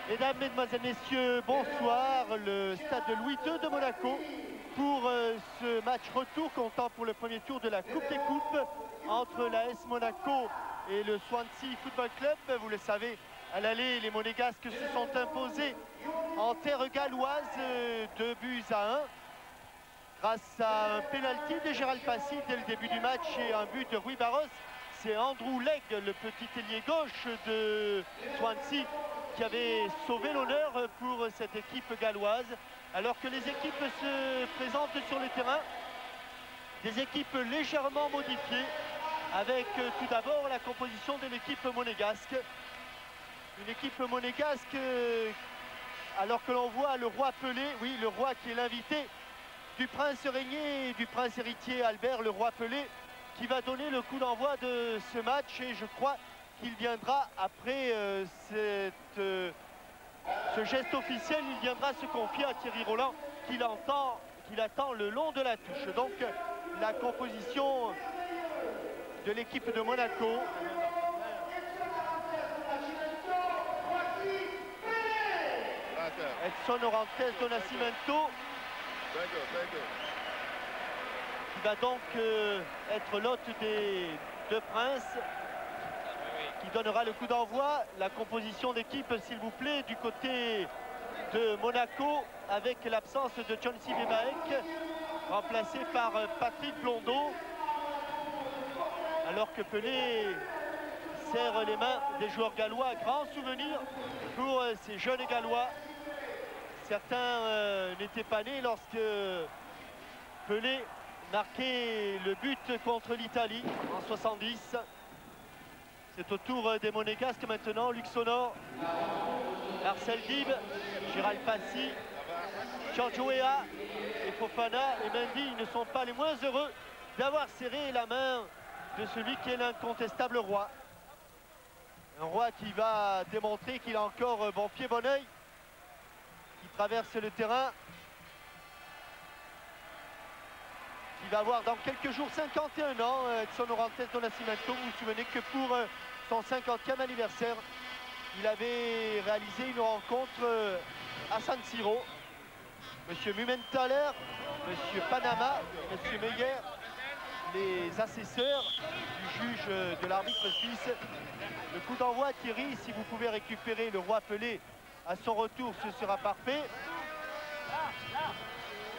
Mesdames, Mesdemoiselles, Messieurs, bonsoir. Le stade Louis II de Monaco pour ce match retour comptant pour le premier tour de la Coupe des Coupes entre l'AS Monaco et le Swansea Football Club. Vous le savez, à l'aller, les Monégasques se sont imposés en terre galloise 2 buts à 1 grâce à un pénalty de Gérald Passy dès le début du match et un but de Rui Barros. C'est Andrew Legg, le petit ailier gauche de Swansea, qui avait sauvé l'honneur pour cette équipe galloise. Alors que les équipes se présentent sur le terrain, des équipes légèrement modifiées, avec tout d'abord la composition de l'équipe monégasque. Une équipe monégasque, alors que l'on voit le roi Pelé, oui, le roi qui est l'invité du prince régné et du prince héritier Albert, le roi Pelé, qui va donner le coup d'envoi de ce match, et je crois qu'il viendra après ce geste officiel, il viendra se confier à Thierry Roland qu'il attend le long de la touche. Donc la composition de l'équipe de Monaco. Edson Orantes do Nascimento, qui va donc être l'hôte des deux princes, qui donnera le coup d'envoi. La composition d'équipe, s'il vous plaît, du côté de Monaco, avec l'absence de John Sivemaek, remplacé par Patrick Blondeau, alors que Pelé serre les mains des joueurs gallois. Grand souvenir pour ces jeunes Gallois. Certains n'étaient pas nés lorsque Pelé marquait le but contre l'Italie en 70. C'est au tour des Monégasques maintenant. Luc Sonor, Marcel Dib, Gérald Passy, Giorgio Weah et Fofana et Mendy ne sont pas les moins heureux d'avoir serré la main de celui qui est l'incontestable roi. Un roi qui va démontrer qu'il a encore bon pied, bon oeil, qui traverse le terrain, qui va avoir dans quelques jours 51 ans. Edson Orantes do Nascimento, vous vous souvenez que pour son 50e anniversaire, il avait réalisé une rencontre à San Siro. Monsieur Mumenthaler, Monsieur Panama, Monsieur Meyer, les assesseurs du juge de l'arbitre suisse. Le coup d'envoi, Thierry, si vous pouvez récupérer le roi Pelé à son retour, ce sera parfait.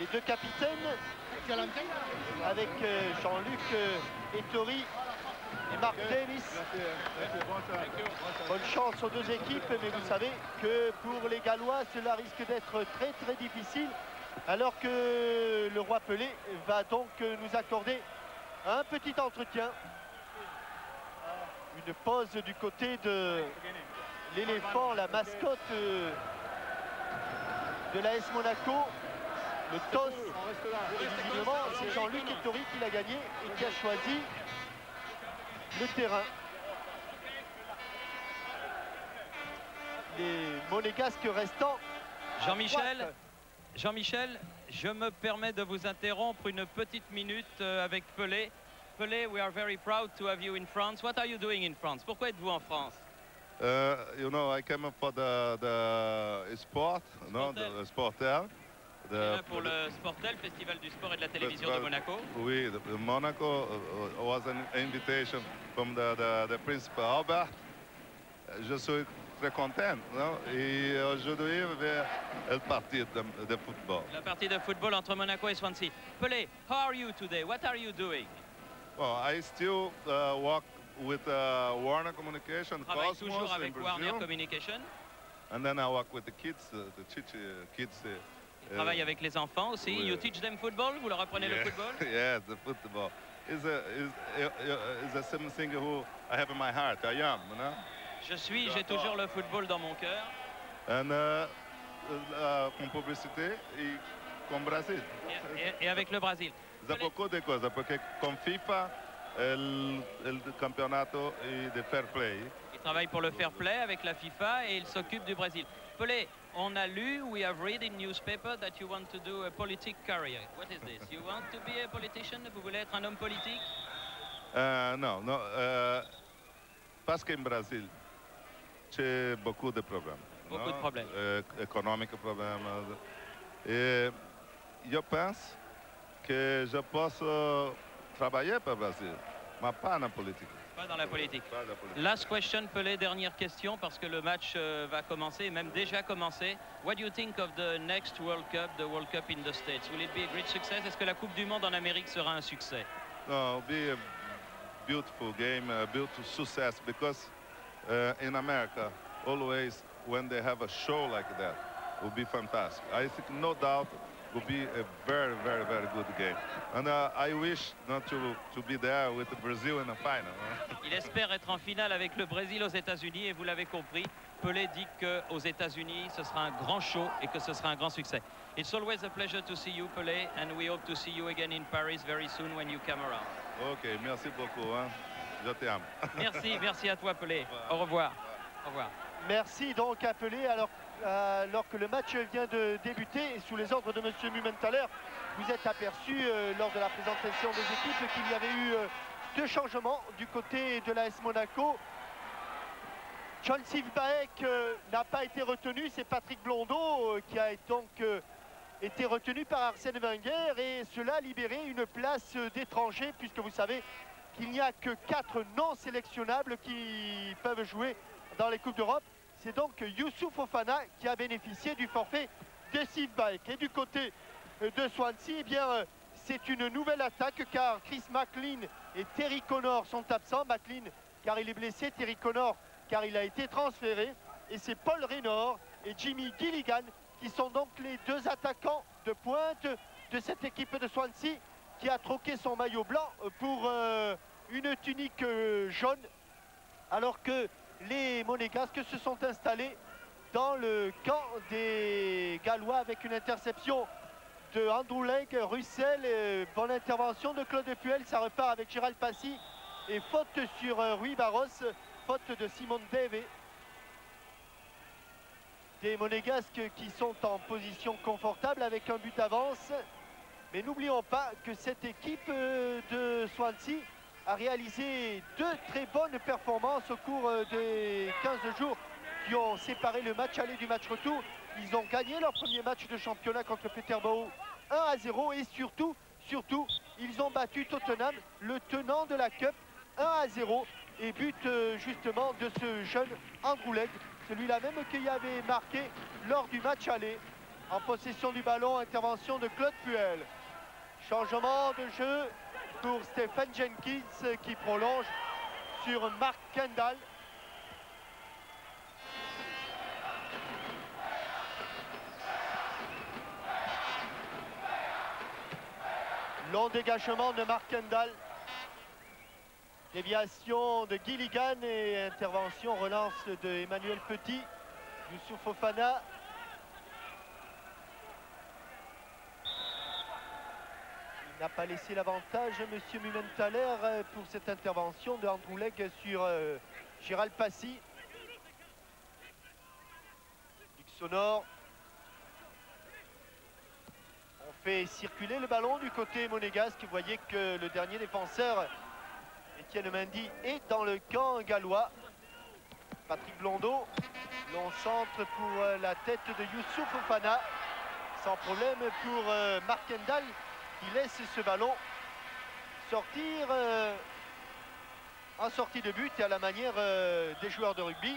Les deux capitaines, avec Jean-Luc Ettori et Mark Davis. Bonne chance aux deux équipes, mais vous savez que pour les Gallois, cela risque d'être très très difficile, alors que le roi Pelé va donc nous accorder un petit entretien. Une pause du côté de l'éléphant, la mascotte de l'AS Monaco. Le toss, visiblement, c'est Jean-Luc Ettori qui l'a gagné et qui a choisi le terrain. Les Monégasques restants. Jean-Michel, je me permets de vous interrompre une petite minute avec Pelé. Pelé, we are very proud to have you in France. What are you doing in France? Pourquoi êtes-vous en France? You know, I came for the sport, no, the Sportel. Pour le Sportel, Festival du sport et de la télévision de Monaco. Oui, Monaco was an invitation from the Principal Albert. Je suis très content, no? Et aujourd'hui, le partie de football. La partie de football entre Monaco et Swansea. Pelé, how are you today? What are you doing? Well, I still work with Warner Communication, Travaille Cosmos toujours in avec Warner Brazil. Communication. And then I work with the kids, the kids. Il travaille avec les enfants aussi. You teach them football? Vous leur apprenez le football? Yes, the football is a something who I have in my heart. I am, you know. J'ai toujours le football dans mon cœur. And com publicité et com Brasil. Et avec le Brésil. Il y a beaucoup de choses, parce que comme FIFA, le campeonato de fair play. Il travaille pour le fair play avec la FIFA et il s'occupe du Brésil. Pelé, on a lu, we have read in newspaper that you want to do a politic career. What is this? You want to be a politician? Vous voulez être un homme politique? Non, parce qu'en Brésil, j'ai beaucoup de problèmes. Beaucoup de problèmes. Économiques problèmes. Et je pense que je peux travailler pour le Brésil, mais pas en politique. Pas dans la politique. Pas dans la politique. Last question, Pelé, dernière question, parce que le match va commencer, et même déjà commencé. What do you think of the next World Cup, the World Cup in the States? Will it be a great success? Est-ce que la Coupe du Monde en Amérique sera un succès? No, it'll be a beautiful game, a beautiful success, because in America, always when they have a show like that, it will be fantastic. I think no doubt it will be a very, very, very good game. And I wish not to be there with Brazil in the final. Il espère être en finale avec le Brésil aux États-Unis, et vous l'avez compris, Pelé dit qu'aux États-Unis, ce sera un grand show et que ce sera un grand succès. It's always a pleasure to see you, Pelé, and we hope to see you again in Paris very soon when you come around. Ok, merci beaucoup. Hein. Je t'aime. Merci à toi, Pelé. Au revoir. Au revoir. Merci donc à Pelé. Alors que le match vient de débuter, et sous les ordres de M. Mumenthaler, vous êtes aperçu lors de la présentation des équipes qu'il y avait eu deux changements du côté de l'AS Monaco. John Sivbaek n'a pas été retenu, c'est Patrick Blondeau qui a donc été retenu par Arsène Wenger, et cela a libéré une place d'étranger, puisque vous savez qu'il n'y a que 4 non sélectionnables qui peuvent jouer dans les Coupes d'Europe. C'est donc Youssouf Fofana qui a bénéficié du forfait de Sivbaek. Et du côté de Swansea, eh bien, c'est une nouvelle attaque, car Chris McLean et Terry Connor sont absents. McLean car il est blessé, Terry Connor car il a été transféré. Et c'est Paul Raynor et Jimmy Gilligan qui sont donc les deux attaquants de pointe de cette équipe de Swansea, qui a troqué son maillot blanc pour une tunique jaune, alors que les Monégasques se sont installés dans le camp des Gallois avec une interception de Andrew Legg, Russell, bonne intervention de Claude Puel, ça repart avec Gérald Passy, et faute sur Rui Barros, faute de Simone Deve. Des Monégasques qui sont en position confortable avec un but d'avance. Mais n'oublions pas que cette équipe de Swansea a réalisé 2 très bonnes performances au cours des 15 jours qui ont séparé le match aller du match retour. Ils ont gagné leur premier match de championnat contre Peterborough 1-0, et surtout, ils ont battu Tottenham, le tenant de la Cup, 1-0, et but justement de ce jeune Andrew Legg, celui-là même qui avait marqué lors du match aller. En possession du ballon, intervention de Claude Puel. Changement de jeu pour Stephen Jenkins qui prolonge sur Mark Kendall. Long dégagement de Mark Kendall. Déviation de Gilligan et intervention, relance de Emmanuel Petit. Youssouf Fofana. Il n'a pas laissé l'avantage, M. Mumenthaler, pour cette intervention de Andrew Legg sur Gérald Passy. Sonore. On fait circuler le ballon du côté monégasque. Vous voyez que le dernier défenseur, Étienne Mendy, est dans le camp gallois. Patrick Blondeau, long centre pour la tête de Youssouf Fofana. Sans problème pour Mark Kendall, qui laisse ce ballon sortir en sortie de but, et à la manière des joueurs de rugby,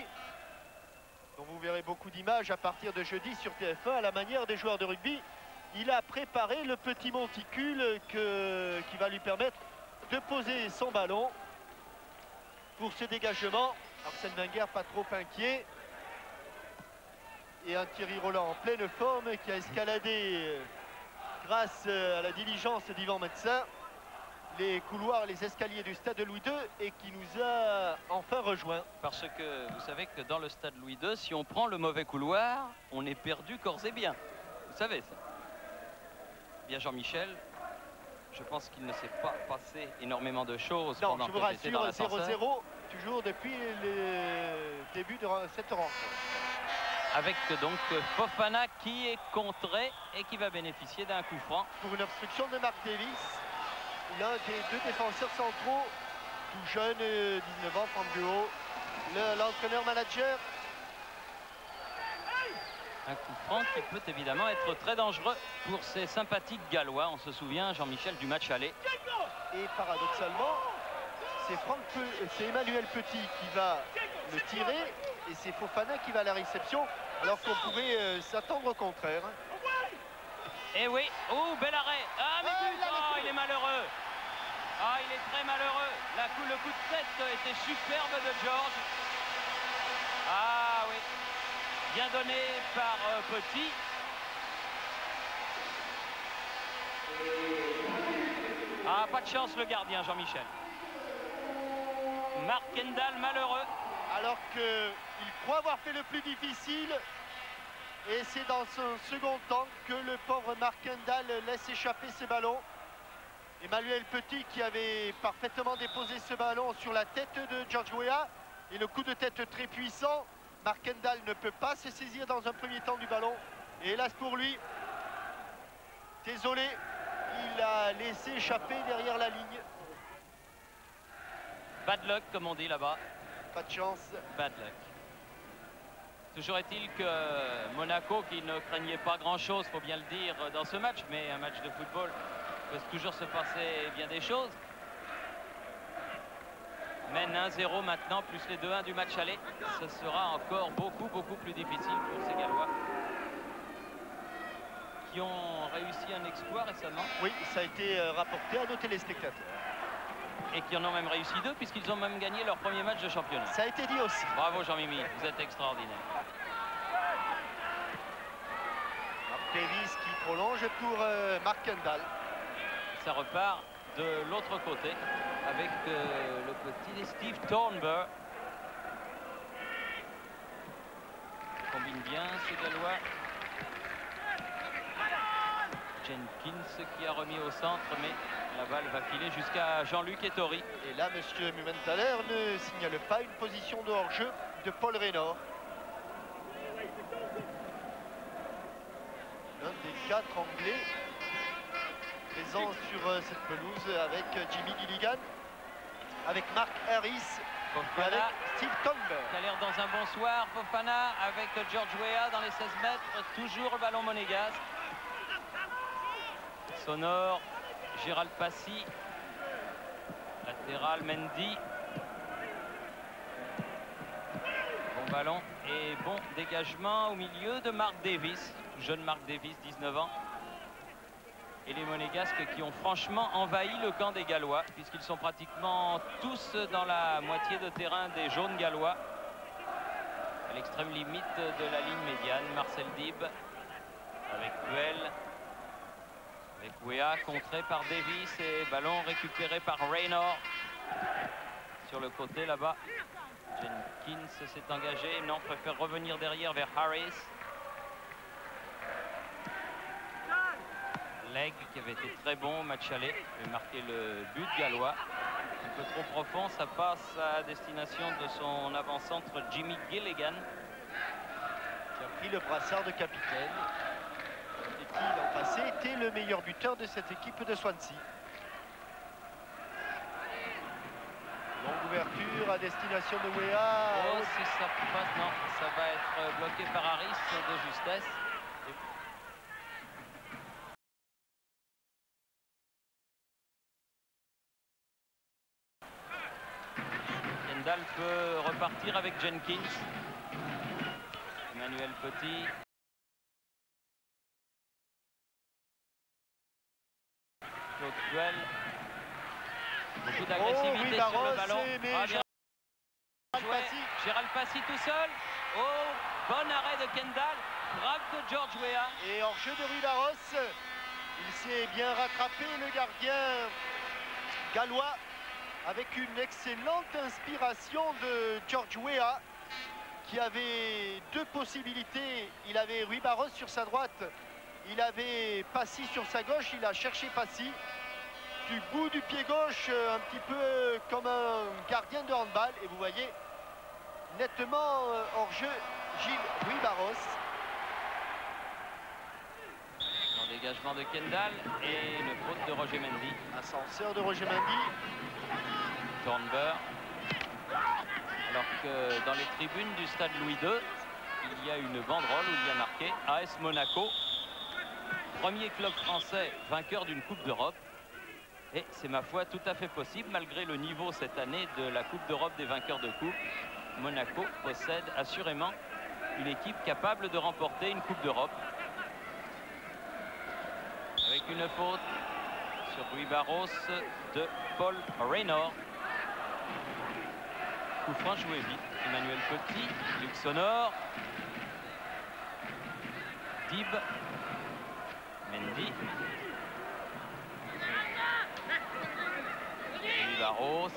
dont vous verrez beaucoup d'images à partir de jeudi sur TF1, à la manière des joueurs de rugby. Il a préparé le petit monticule qui va lui permettre de poser son ballon pour ce dégagement. Arsène Wenger pas trop inquiet. Et un Thierry Roland en pleine forme qui a escaladé grâce à la diligence d'Yvan Médecin les couloirs, les escaliers du stade Louis II, et qui nous a enfin rejoint. Parce que vous savez que dans le stade Louis II, si on prend le mauvais couloir, on est perdu corps et bien. Vous savez ça. Bien Jean-Michel, je pense qu'il ne s'est pas passé énormément de choses pendant que j'étais dans l'ascenseur. 0-0, toujours depuis le début de cette rencontre. Avec donc Fofana qui est contré et qui va bénéficier d'un coup franc. Pour une obstruction de Mark Davis, l'un des deux défenseurs centraux, tout jeune, 19 ans, 32 ans. L'entraîneur-manager Un coup franc qui peut évidemment être très dangereux pour ces sympathiques Gallois. On se souvient, Jean-Michel, du match aller. Et paradoxalement, c'est Emmanuel Petit qui va le tirer et c'est Fofana qui va à la réception, alors qu'on pourrait s'attendre au contraire. Et oui, oh, bel arrêt. Ah, mais but, oh, il est malheureux. Ah, il est très malheureux. Le coup de tête était superbe de George. Ah oui, bien donné par Petit. Ah, pas de chance le gardien, Jean-Michel. Mark Kendall malheureux. Alors qu'il croit avoir fait le plus difficile. Et c'est dans son second temps que le pauvre Mark Kendall laisse échapper ses ballons. Emmanuel Petit qui avait parfaitement déposé ce ballon sur la tête de George Weah. Et le coup de tête très puissant. Mark Kendall ne peut pas se saisir dans un premier temps du ballon. Et hélas pour lui, désolé, il a laissé échapper derrière la ligne. Bad luck, comme on dit là-bas. Pas de chance. Bad luck. Toujours est-il que Monaco, qui ne craignait pas grand-chose, faut bien le dire, dans ce match, mais un match de football peut toujours se passer bien des choses. Mène 1-0 maintenant, plus les 2-1 du match aller. Ce sera encore beaucoup plus difficile pour ces Gallois qui ont réussi un exploit récemment. Oui, ça a été rapporté à nos téléspectateurs. Et qui en ont même réussi 2 puisqu'ils ont même gagné leur premier match de championnat. Ça a été dit aussi. Bravo Jean-Mimi, vous êtes extraordinaire. Mark Davis qui prolonge pour Mark Kendall. Ça repart de l'autre côté avec le petit Steve Thornburg. Combine bien ce Gallois. Jenkins qui a remis au centre, mais la balle va filer jusqu'à Jean-Luc Ettori. Et là, monsieur Mumenthaler ne signale pas une position de hors-jeu de Paul Raynor. L'un des 4 Anglais présents sur cette pelouse avec Jimmy Gilligan, avec Mark Harris et avec Steve Thornburg. Qui a l'air dans un bon soir. Fofana avec George Weah dans les 16 mètres. Toujours le ballon monégasque. Sonore, Gérald Passy. Latéral, Mendy. Bon ballon et bon dégagement au milieu de Mark Davis. Jeune Mark Davis, 19 ans. Et les Monégasques qui ont franchement envahi le camp des Gallois, puisqu'ils sont pratiquement tous dans la moitié de terrain des jaunes gallois. À l'extrême limite de la ligne médiane, Marcel Dib avec Puel. Avec Weah contré par Davis et ballon récupéré par Raynor. Sur le côté là-bas, Jenkins s'est engagé. Non, préfère revenir derrière vers Harris. Legg qui avait été très bon au match aller, il a marqué le but gallois. Un peu trop profond, ça passe à destination de son avant-centre Jimmy Gilligan. Qui a pris le brassard de capitaine. Et qui l'an passé était le meilleur buteur de cette équipe de Swansea. Longue ouverture à destination de Weah. Oh, si ça passe, non, ça va être bloqué par Harris de justesse. Kendall peut repartir avec Jenkins. Emmanuel Petit. Claude Puel. Beaucoup d'agressivité sur le ballon. Ah, bien joué. Gérald Passy tout seul. Oh, bon arrêt de Kendall. Frappe de George Weah. Et hors jeu de Rui Barros, il s'est bien rattrapé, le gardien gallois, avec une excellente inspiration de George Weah, qui avait 2 possibilités. Il avait Rui Barros sur sa droite, il avait Passy sur sa gauche, il a cherché Passy du bout du pied gauche, un petit peu comme un gardien de handball. Et vous voyez nettement hors jeu Rui Barros. En dégagement de Kendall et une faute de Roger Mendy. Ascenseur de Roger Mendy. Thornburg. Alors que dans les tribunes du stade Louis II, il y a une banderole où il y a marqué AS Monaco, premier club français vainqueur d'une Coupe d'Europe. Et c'est ma foi tout à fait possible, malgré le niveau cette année de la Coupe d'Europe des vainqueurs de Coupe. Monaco possède assurément une équipe capable de remporter une Coupe d'Europe. Avec une faute sur Rui Barros de Paul Raynor. Coup franc joué vite. Emmanuel Petit, Luc Sonor, Dib, Mendy, Rui Barros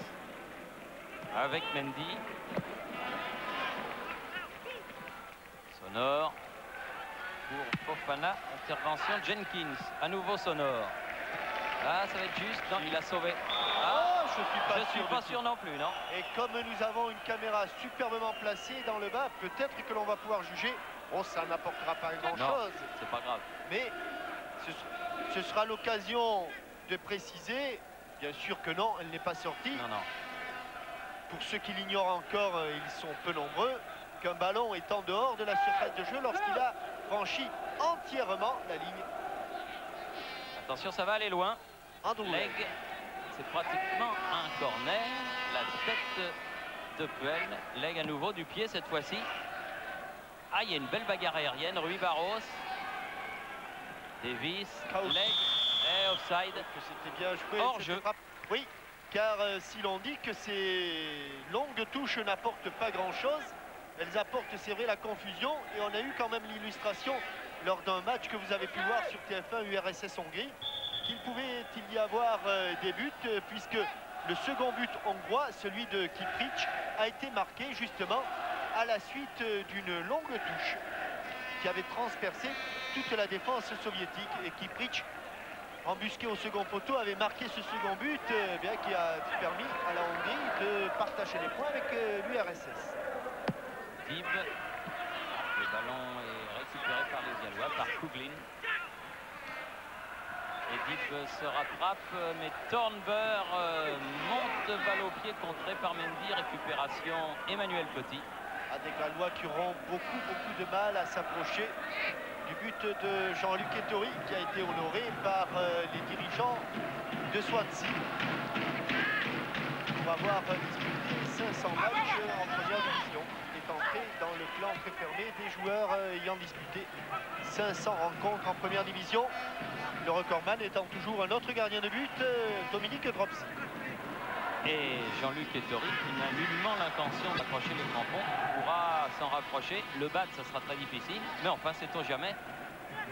avec Mendy. Sonor pour Fofana, intervention Jenkins, à nouveau Sonor. Ah, ça va être juste, non, il a sauvé. Ah, je suis pas sûr non plus, non. Et comme nous avons une caméra superbement placée dans le bas, peut-être que l'on va pouvoir juger. Oh, ça n'apportera pas grand-chose. C'est pas grave. Mais ce sera l'occasion de préciser, bien sûr que non, elle n'est pas sortie. Non, non. Pour ceux qui l'ignorent encore, ils sont peu nombreux, qu'un ballon est en dehors de la surface de jeu lorsqu'il a franchi entièrement la ligne. Attention, ça va aller loin. Leg, c'est pratiquement un corner. La tête de Puel. Leg à nouveau du pied cette fois-ci. Ah, il y a une belle bagarre aérienne. Rui Barros. Davis. Leg. Et offside. C'était bien joué. Hors jeu. Oui, car si l'on dit que ces longues touches n'apportent pas grand-chose, elles apportent, c'est vrai, la confusion. Et on a eu quand même l'illustration lors d'un match que vous avez pu voir sur TF1 URSS Hongrie, qu'il pouvait y avoir des buts, puisque le second but hongrois, celui de Kiprich, a été marqué justement à la suite d'une longue touche qui avait transpercé toute la défense soviétique. Et Kiprich, embusqué au second poteau, avait marqué ce second but bien qui a permis à la Hongrie de partager les points avec l'URSS. Dib. Le ballon est récupéré par les Gallois, par Kuglin. Et Dib se rattrape, mais Thornber monte balle au pied, contré par Mendy. Récupération Emmanuel Petit. Des Gallois qui auront beaucoup de mal à s'approcher du but de Jean-Luc Ettori, qui a été honoré par les dirigeants de Swansea pour avoir disputé 500 matchs en première division. Il est entré dans le clan très fermé des joueurs ayant disputé 500 rencontres en première division. Le recordman étant toujours un autre gardien de but, Dominique Dropsy. Et Jean-Luc Ettori, qui n'a nullement l'intention d'accrocher les crampons, pourra s'en rapprocher. Le battre, ça sera très difficile, mais enfin, sait-on jamais.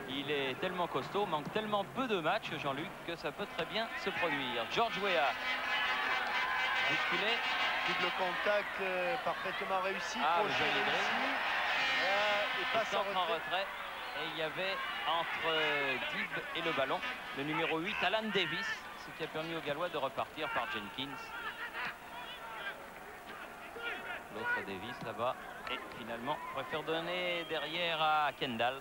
Il est tellement costaud, manque tellement peu de matchs, Jean-Luc, que ça peut très bien se produire. George Weah, bousculé. Double contact parfaitement réussi. Crochet réussi. Et passe en retrait. Et il y avait entre Dib et le ballon le numéro 8, Alan Davis, ce qui a permis aux Gallois de repartir par Jenkins. L'autre Davis là-bas. Et finalement, préfère donner derrière à Kendall.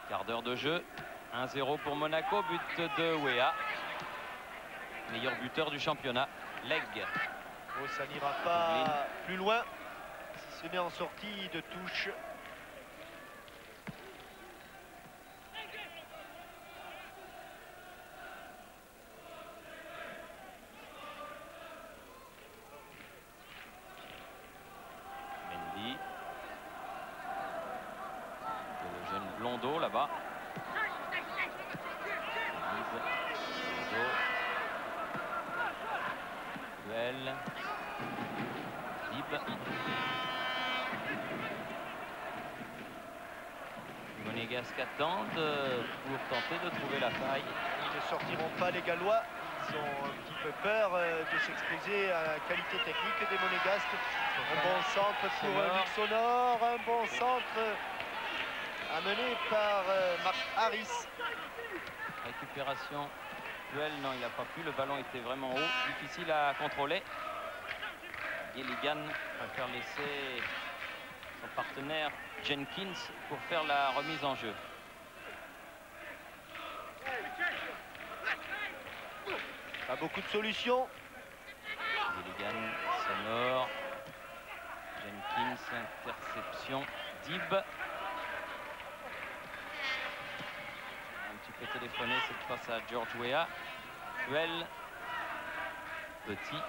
Quart d'heure de jeu. 1-0 pour Monaco, but de Weah. Meilleur buteur du championnat. Leg. Oh, ça n'ira pas plus loin si ce n'est en sortie de touche. Mendy. Le jeune Blondeau là-bas. Duel. Dib. Monégasque attendent pour tenter de trouver la faille. Ils ne sortiront pas les Gallois. Ils ont un petit peu peur de s'exposer à la qualité technique des Monégasques. Un bon centre pour Luc Sonor. Un bon centre amené par Marc Harris. Récupération. Duel, non, il n'a pas pu. Le ballon était vraiment haut. Difficile à contrôler. Gilligan préfère laisser son partenaire Jenkins pour faire la remise en jeu. Pas beaucoup de solutions. Gilligan, Sonore. Jenkins, interception. Dib. Un petit peu téléphoné cette passe à George Weah. Puel. Petit.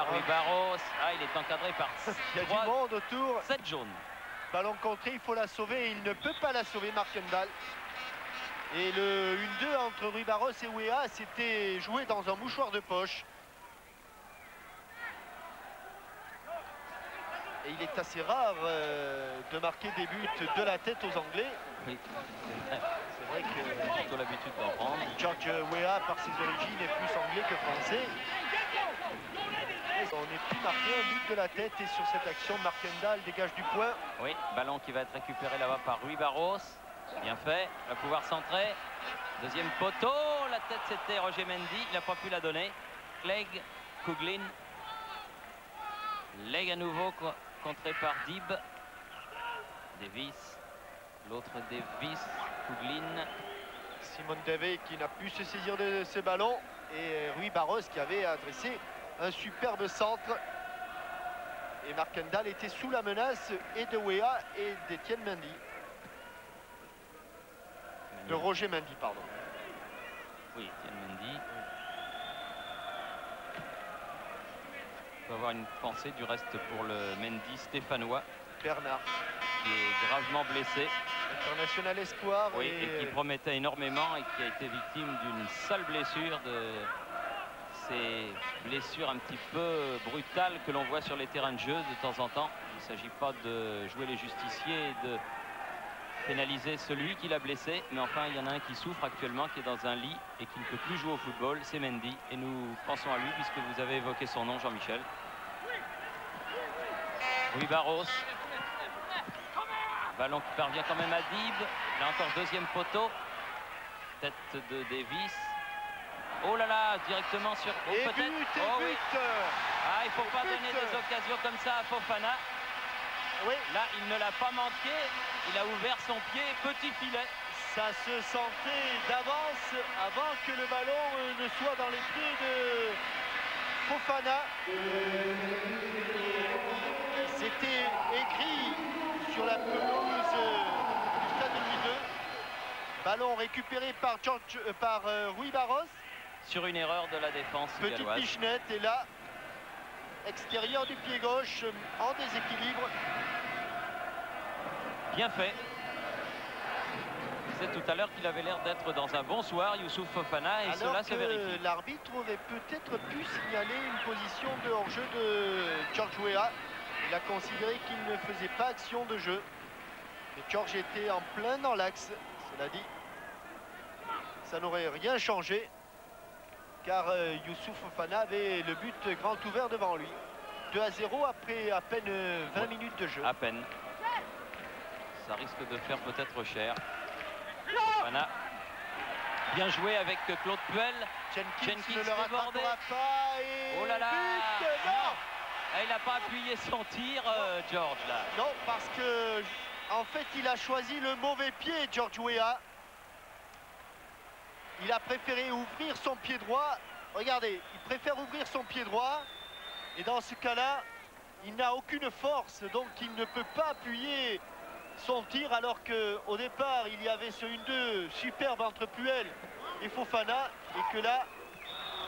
Rui Barros, il est encadré par il y a du monde autour. 7 jaunes. Ballon contré, il faut la sauver. Il ne peut pas la sauver, Mark Kendall. Et le 1-2 entre Rui Barros et Weah, c'était joué dans un mouchoir de poche. Et il est assez rare de marquer des buts de la tête aux Anglais. Oui. C'est vrai que j'ai plutôt l'habitude d'en prendre. George Weah, par ses origines, est plus anglais que français. On est plus marqué un but de la tête et sur cette action, Mark Kendall dégage du point. Oui, ballon qui va être récupéré là-bas par Rui Barros. Bien fait, il va pouvoir centrer. Deuxième poteau, la tête c'était Roger Mendy, il n'a pas pu la donner. Clegg, Coughlan. Legg à nouveau contré par Dib. Davis, l'autre Davis, Coughlan. Simon Davey qui n'a pu se saisir de ce ballon et Rui Barros qui avait adressé un superbe centre. Et Mark Kendall était sous la menace et de Weah et d'Etienne Mendy. De Roger Mendy, pardon. Oui, Etienne Mendy. Il faut avoir une pensée du reste pour le Mendy stéphanois. Bernard. Qui est gravement blessé. International espoir. Oui, et qui promettait énormément et qui a été victime d'une sale blessure, de ces blessures un petit peu brutales que l'on voit sur les terrains de jeu de temps en temps. Il ne s'agit pas de jouer les justiciers et de pénaliser celui qui l'a blessé, mais enfin il y en a un qui souffre actuellement, qui est dans un lit et qui ne peut plus jouer au football, c'est Mendy, et nous pensons à lui puisque vous avez évoqué son nom, Jean-Michel. Rui Barros. Ballon qui parvient quand même à Dib. Là encore deuxième poteau. Tête de Davis. Oh là là, directement sur... Oh, et peut-être. But, oh, but. Oui. Ah, il ne faut pas donner des occasions comme ça à Fofana. Oui. Là, il ne l'a pas manqué. Il a ouvert son pied, petit filet. Ça se sentait d'avance avant que le ballon ne soit dans les pieds de Fofana. C'était écrit sur la pelouse du stade de Louis II. Ballon récupéré par Rui Barros. Sur une erreur de la défense Petite galloise. pichenette et là, extérieur du pied gauche en déséquilibre. Bien fait. Je disais tout à l'heure qu'il avait l'air d'être dans un bon soir, Youssouf Fofana, et cela se vérifie. L'arbitre aurait peut-être pu signaler une position de hors-jeu de George Weah. Il a considéré qu'il ne faisait pas action de jeu. Mais George était en plein dans l'axe, cela dit. Ça n'aurait rien changé, car Youssouf Fofana avait le but grand ouvert devant lui. 2-0 après à peine 20 minutes de jeu. À peine. Ça risque de faire peut-être cher. Fofana. Bien joué avec Claude Puel. Jenkins ne le rattrapera pas et oh là là, but, non. Il n'a pas appuyé son tir, George, là. Non, parce que en fait, il a choisi le mauvais pied, George Weah. Il a préféré ouvrir son pied droit. Regardez, il préfère ouvrir son pied droit. Et dans ce cas-là, il n'a aucune force. Donc, il ne peut pas appuyer son tir. Alors qu'au départ, il y avait ce 1-2 superbe entre Puel et Fofana. Et que là,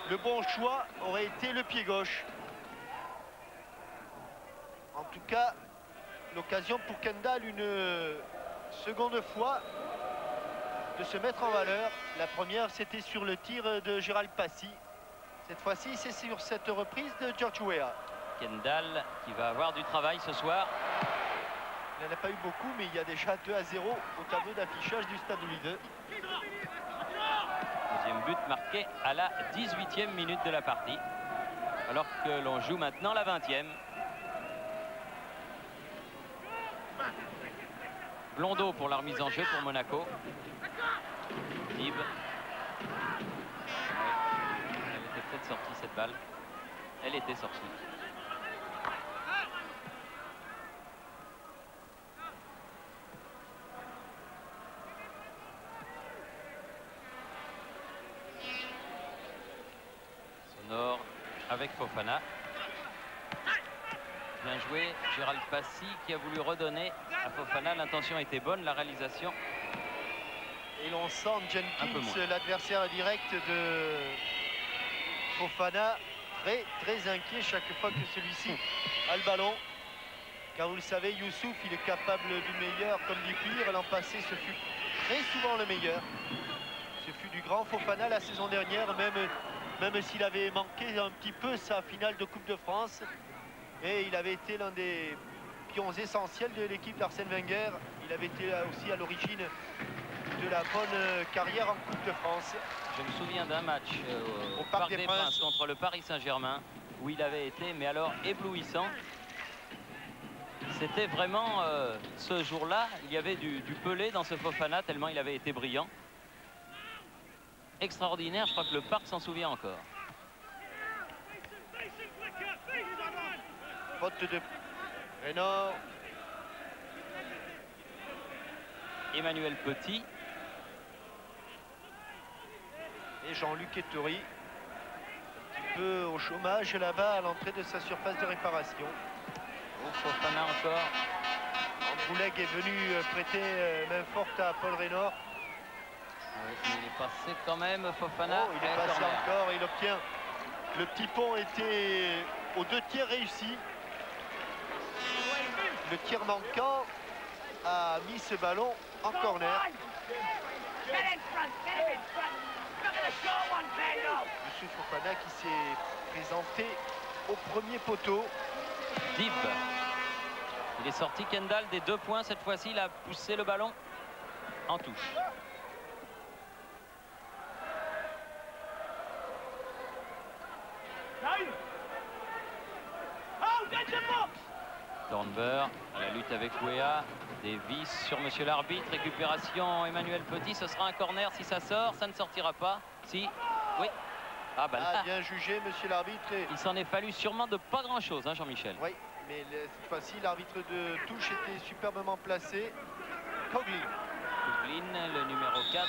le bon choix aurait été le pied gauche. En tout cas, l'occasion pour Kendall une seconde fois de se mettre en valeur. La première, c'était sur le tir de Gérald Passy. Cette fois-ci, c'est sur cette reprise de George Weah. Kendall qui va avoir du travail ce soir. Il n'en a pas eu beaucoup, mais il y a déjà 2-0 au tableau d'affichage du stade Louis II. Deuxième but marqué à la 18e minute de la partie. Alors que l'on joue maintenant la 20e. Blondeau pour la remise en jeu pour Monaco. Dib. Elle était peut-être sortie cette balle. Elle était sortie. avec Fofana. Bien joué, Gérald Passy qui a voulu redonner à Fofana. L'intention était bonne, la réalisation. Et l'on sent Jenkins, l'adversaire direct de Fofana, très inquiet chaque fois que celui-ci a le ballon. Car vous le savez, Youssouf, il est capable du meilleur comme du pire. L'an passé, ce fut très souvent le meilleur. Ce fut du grand Fofana la saison dernière, même s'il avait manqué un petit peu sa finale de Coupe de France. Et il avait été l'un des pions essentiels de l'équipe d'Arsène Wenger. Il avait été aussi à l'origine de la bonne carrière en Coupe de France. Je me souviens d'un match au Parc des Princes contre le Paris Saint-Germain où il avait été, mais alors éblouissant. C'était vraiment ce jour-là, il y avait du Pelé dans ce Fofana tellement il avait été brillant. Extraordinaire, je crois que le Parc s'en souvient encore. Faute de Renaud. Emmanuel Petit. Et Jean-Luc Ettori. Un petit peu au chômage là-bas à l'entrée de sa surface de réparation. Fofana encore. Ambrouleg est venu prêter main forte à Paul Renaud. Oui, il est passé quand même, Fofana. Oh, il est passé encore, il obtient. Le petit pont était aux 2 tiers réussi. Le tir manquant a mis ce ballon en corner. Youssouf Fofana qui s'est présenté au premier poteau. Dib. Il est sorti Kendall des 2 points. Cette fois-ci, il a poussé le ballon en touche. Thornber à la lutte avec Wea. Davis sur monsieur l'arbitre. Récupération Emmanuel Petit. Ce sera un corner si ça sort. Ça ne sortira pas. Si. Oui. Ah, bah là, bien jugé monsieur l'arbitre. Il s'en est fallu sûrement de pas grand-chose, hein, Jean-Michel. Oui, mais cette fois-ci, l'arbitre de touche était superbement placé. Coughlin. Coughlin, le numéro 4.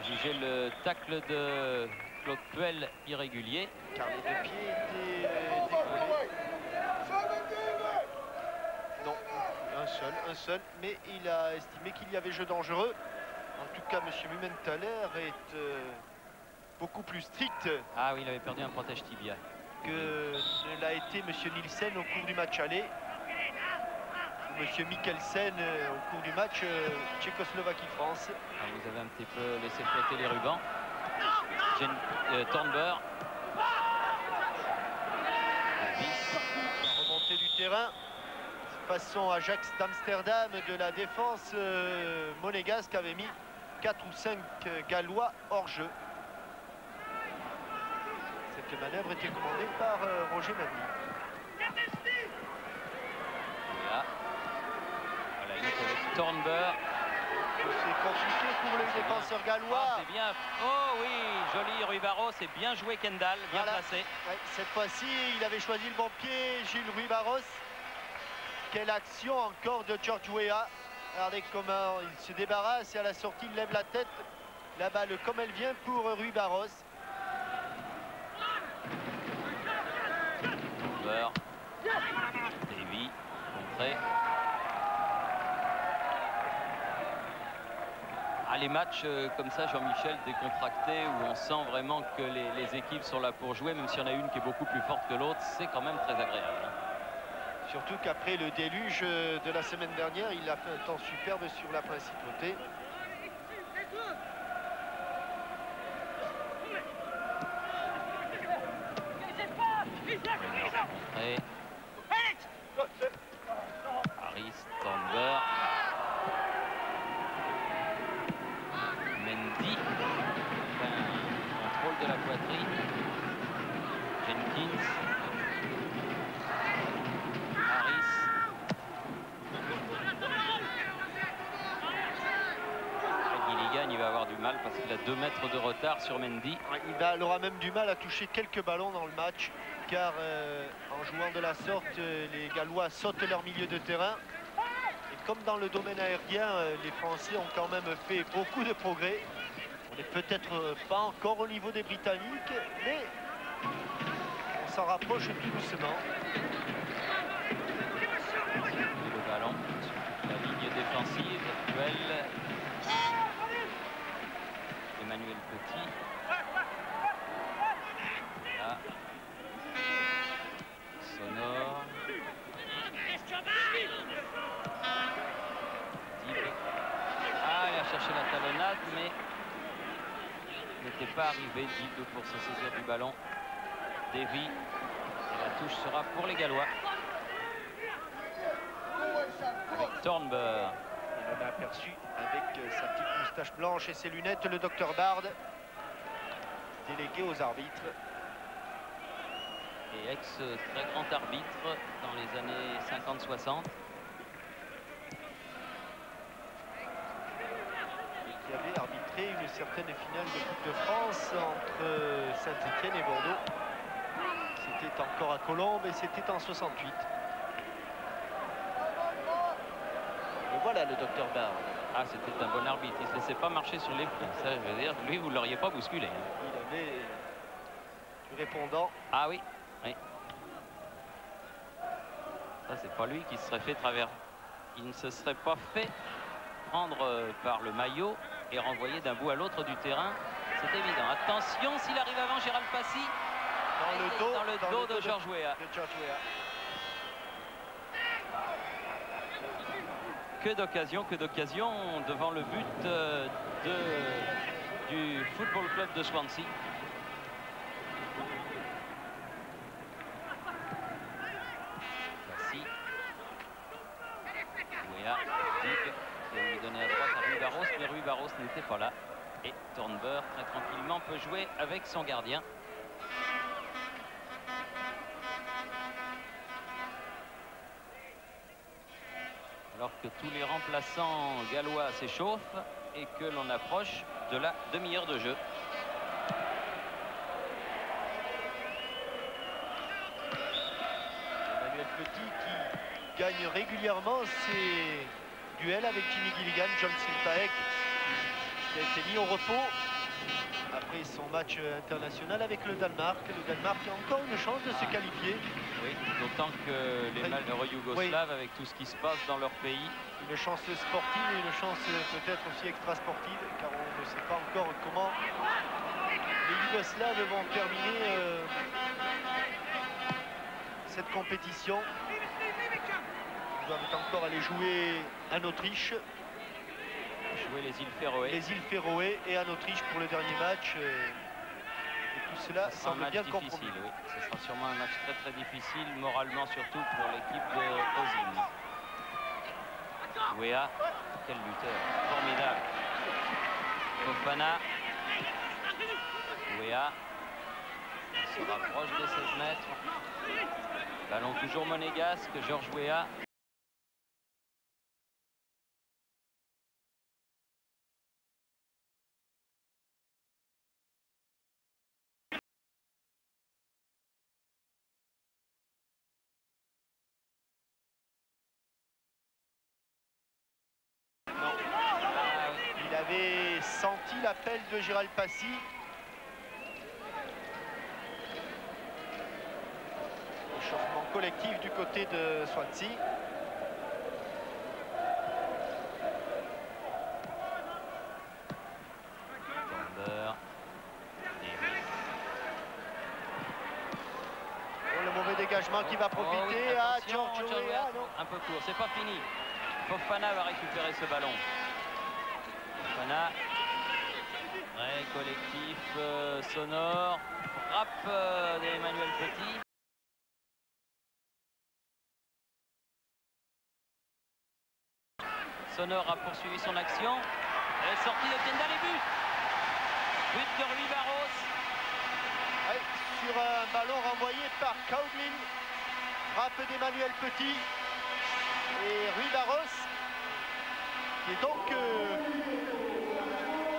Jugé le tacle de Claude Puel irrégulier. Car les 2 pieds étaient décollés. Non, un seul, mais il a estimé qu'il y avait jeu dangereux. En tout cas, M. Mumenthaler est beaucoup plus strict. Ah oui, il avait perdu un protège tibia. Que ne l'a été M. Nielsen au cours du match aller. Ou M. Mikkelsen au cours du match Tchécoslovaquie-France. Vous avez un petit peu laissé flotter les rubans. Thornber. Remontée du terrain. Façon Ajax d'Amsterdam de la défense monégasque avait mis 4 ou 5 Gallois hors jeu. Cette manœuvre était commandée par Roger Mendy. Voilà. Voilà, il est avec Thornber. C'est compliqué pour le défenseur gallois. Ah, c'est bien. Oh oui, joli Rui Barros. C'est bien joué Kendall, bien placé. Ouais, cette fois-ci, il avait choisi le bon pied, Gilles Rui Barros. Quelle action encore de George Weah. Regardez comment il se débarrasse et à la sortie, il lève la tête. La balle comme elle vient pour Rui Barros. Thornber. Davy, contré. Les matchs comme ça, Jean-Michel, décontractés, où on sent vraiment que les équipes sont là pour jouer, même s'il y en a une qui est beaucoup plus forte que l'autre, c'est quand même très agréable. Surtout qu'après le déluge de la semaine dernière, il a fait un temps superbe sur la principauté. Harris, Thornber. Mendy. Contrôle de la poitrine. Jenkins. Harris. Gilligan, il va avoir du mal parce qu'il a 2 mètres de retard sur Mendy. Il aura même du mal à toucher quelques ballons dans le match, car en jouant de la sorte, les Gallois sautent leur milieu de terrain. Et comme dans le domaine aérien, les Français ont quand même fait beaucoup de progrès. On Et peut-être pas encore au niveau des Britanniques, mais on s'en rapproche tout doucement. Et le ballon sur la ligne défensive, duel. Emmanuel Petit. Là. Sonore. Dib. Ah, il a cherché la talonnade, mais n'était pas arrivé. Dib pour se saisir du ballon. Davy. Et la touche sera pour les Gallois. Avec Thornburg. On a aperçu avec sa petite moustache blanche et ses lunettes le docteur Bard, délégué aux arbitres. Et ex-très grand arbitre dans les années 50-60. Qui avait arbitré une certaine finale de Coupe de France entre Saint-Étienne et Bordeaux. C'était encore à Colombes et c'était en 68. Et voilà le docteur Bard. Ah, c'était un bon arbitre. Il ne se laissait pas marcher sur les pieds. Ça, je veux dire, lui, vous ne l'auriez pas bousculé. Hein. Il avait du répondant. Ah oui, oui. Ça, c'est pas lui qui se serait fait travers. Il ne se serait pas fait prendre par le maillot et renvoyer d'un bout à l'autre du terrain. C'est évident. Attention, s'il arrive avant Gérald Passy. Dans le dos de Georges Weah. Que d'occasion devant le but du Football Club de Swansea. Passy. Weah, Dib, qui a lui donné à droite à Rui Barros, mais Rui Barros n'était pas là. Et Thornburg, très tranquillement, peut jouer avec son gardien. Alors que tous les remplaçants gallois s'échauffent et que l'on approche de la demi-heure de jeu. Emmanuel Petit qui gagne régulièrement ses duels avec Jimmy Gilligan, John Simphaek, qui a été mis au repos après son match international avec le Danemark. Le Danemark a encore une chance de se qualifier. Oui, d'autant que les malheureux Yougoslaves, avec tout ce qui se passe dans leur pays. Une chance sportive et une chance peut-être aussi extra-sportive, car on ne sait pas encore comment les Yougoslaves vont terminer cette compétition. Ils doivent encore aller jouer en Autriche. Jouer les îles Féroé. Les îles Féroé et en Autriche pour le dernier match. Et tout cela semble bien compromis. Oui. Ce sera sûrement un match très très difficile, moralement surtout pour l'équipe de Ozim. Weah, quel lutteur, formidable. Fofana. Weah. Il se rapproche des 16 mètres. Ballon toujours monégasque, Georges Weah. Il avait senti l'appel de Gérald Passy. Échauffement collectif du côté de Swansea. Oh, le mauvais dégagement qui va profiter à George Weah. Un peu court, c'est pas fini. Fofana va récupérer ce ballon. Fofana, vrai collectif sonore, frappe d'Emmanuel Petit. Sonore a poursuivi son action. Elle est sortie de Kendall et but. But de Rui Barros. Ouais, sur un ballon renvoyé par Cowglin. Frappe d'Emmanuel Petit. Et Rui Barros, qui est donc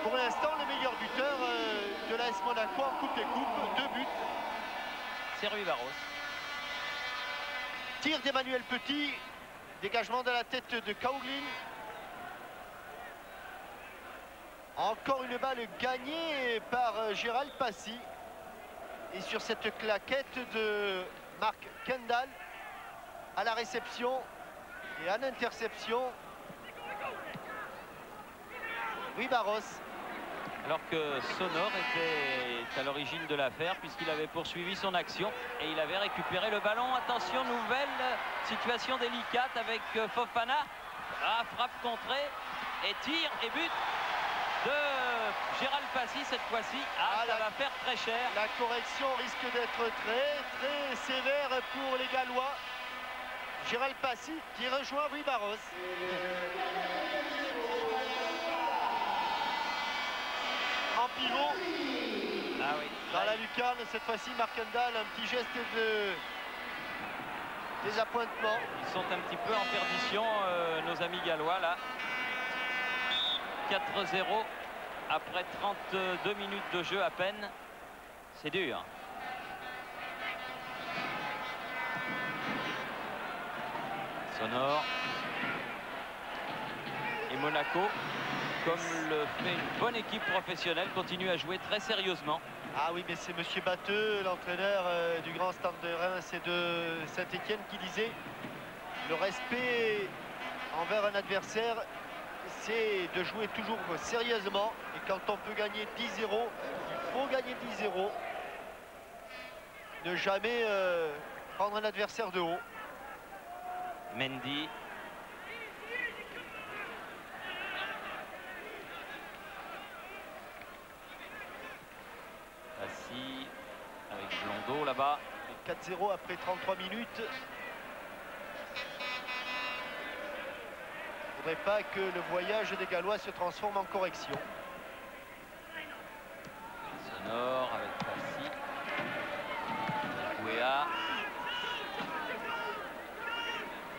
pour l'instant le meilleur buteur de l'AS Monaco en Coupe des Coupes. 2 buts. C'est Rui Barros. Tir d'Emmanuel Petit. Dégagement de la tête de Cowglin. Encore une balle gagnée par Gérald Passy. Et sur cette claquette de Mark Kendall à la réception et à l'interception, Rui Barros. Alors que Sonor était à l'origine de l'affaire puisqu'il avait poursuivi son action et il avait récupéré le ballon. Attention, nouvelle situation délicate avec Fofana. Ah, frappe contrée et tir et but de Gérald Passy cette fois-ci. Ah, ça va faire très cher. La correction risque d'être très sévère pour les Gallois. Gérald Passy qui rejoint Rui Barros. En pivot. Ah oui. Dans la lucarne, cette fois-ci, Mark Kendall, un petit geste de désappointement. Ils sont un petit peu en perdition, nos amis gallois, là. 4-0 après 32 minutes de jeu à peine. C'est dur. Sonor. Et Monaco, comme le fait une bonne équipe professionnelle, continue à jouer très sérieusement. Ah oui, mais c'est Monsieur Batteux, l'entraîneur du Grand Stade de Reims et de Saint-Étienne, qui disait le respect envers un adversaire, c'est de jouer toujours sérieusement. Et quand on peut gagner 10-0, il faut gagner 10-0. Ne jamais prendre un adversaire de haut. Mendy. Passy avec Blondeau là-bas. 4-0 après 33 minutes. Il ne faudrait pas que le voyage des Gallois se transforme en correction. Sonor avec Passy. Gouéa.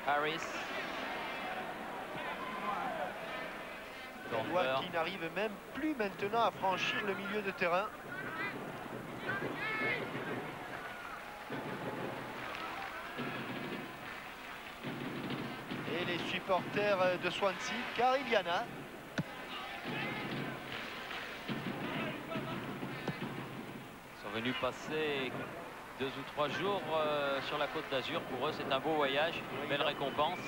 Harris. Gallois qui n'arrive même plus maintenant à franchir le milieu de terrain. Et les supporters de Swansea, Carigliana. Ils sont venus passer 2 ou 3 jours sur la Côte d'Azur. Pour eux, c'est un beau voyage, une belle récompense.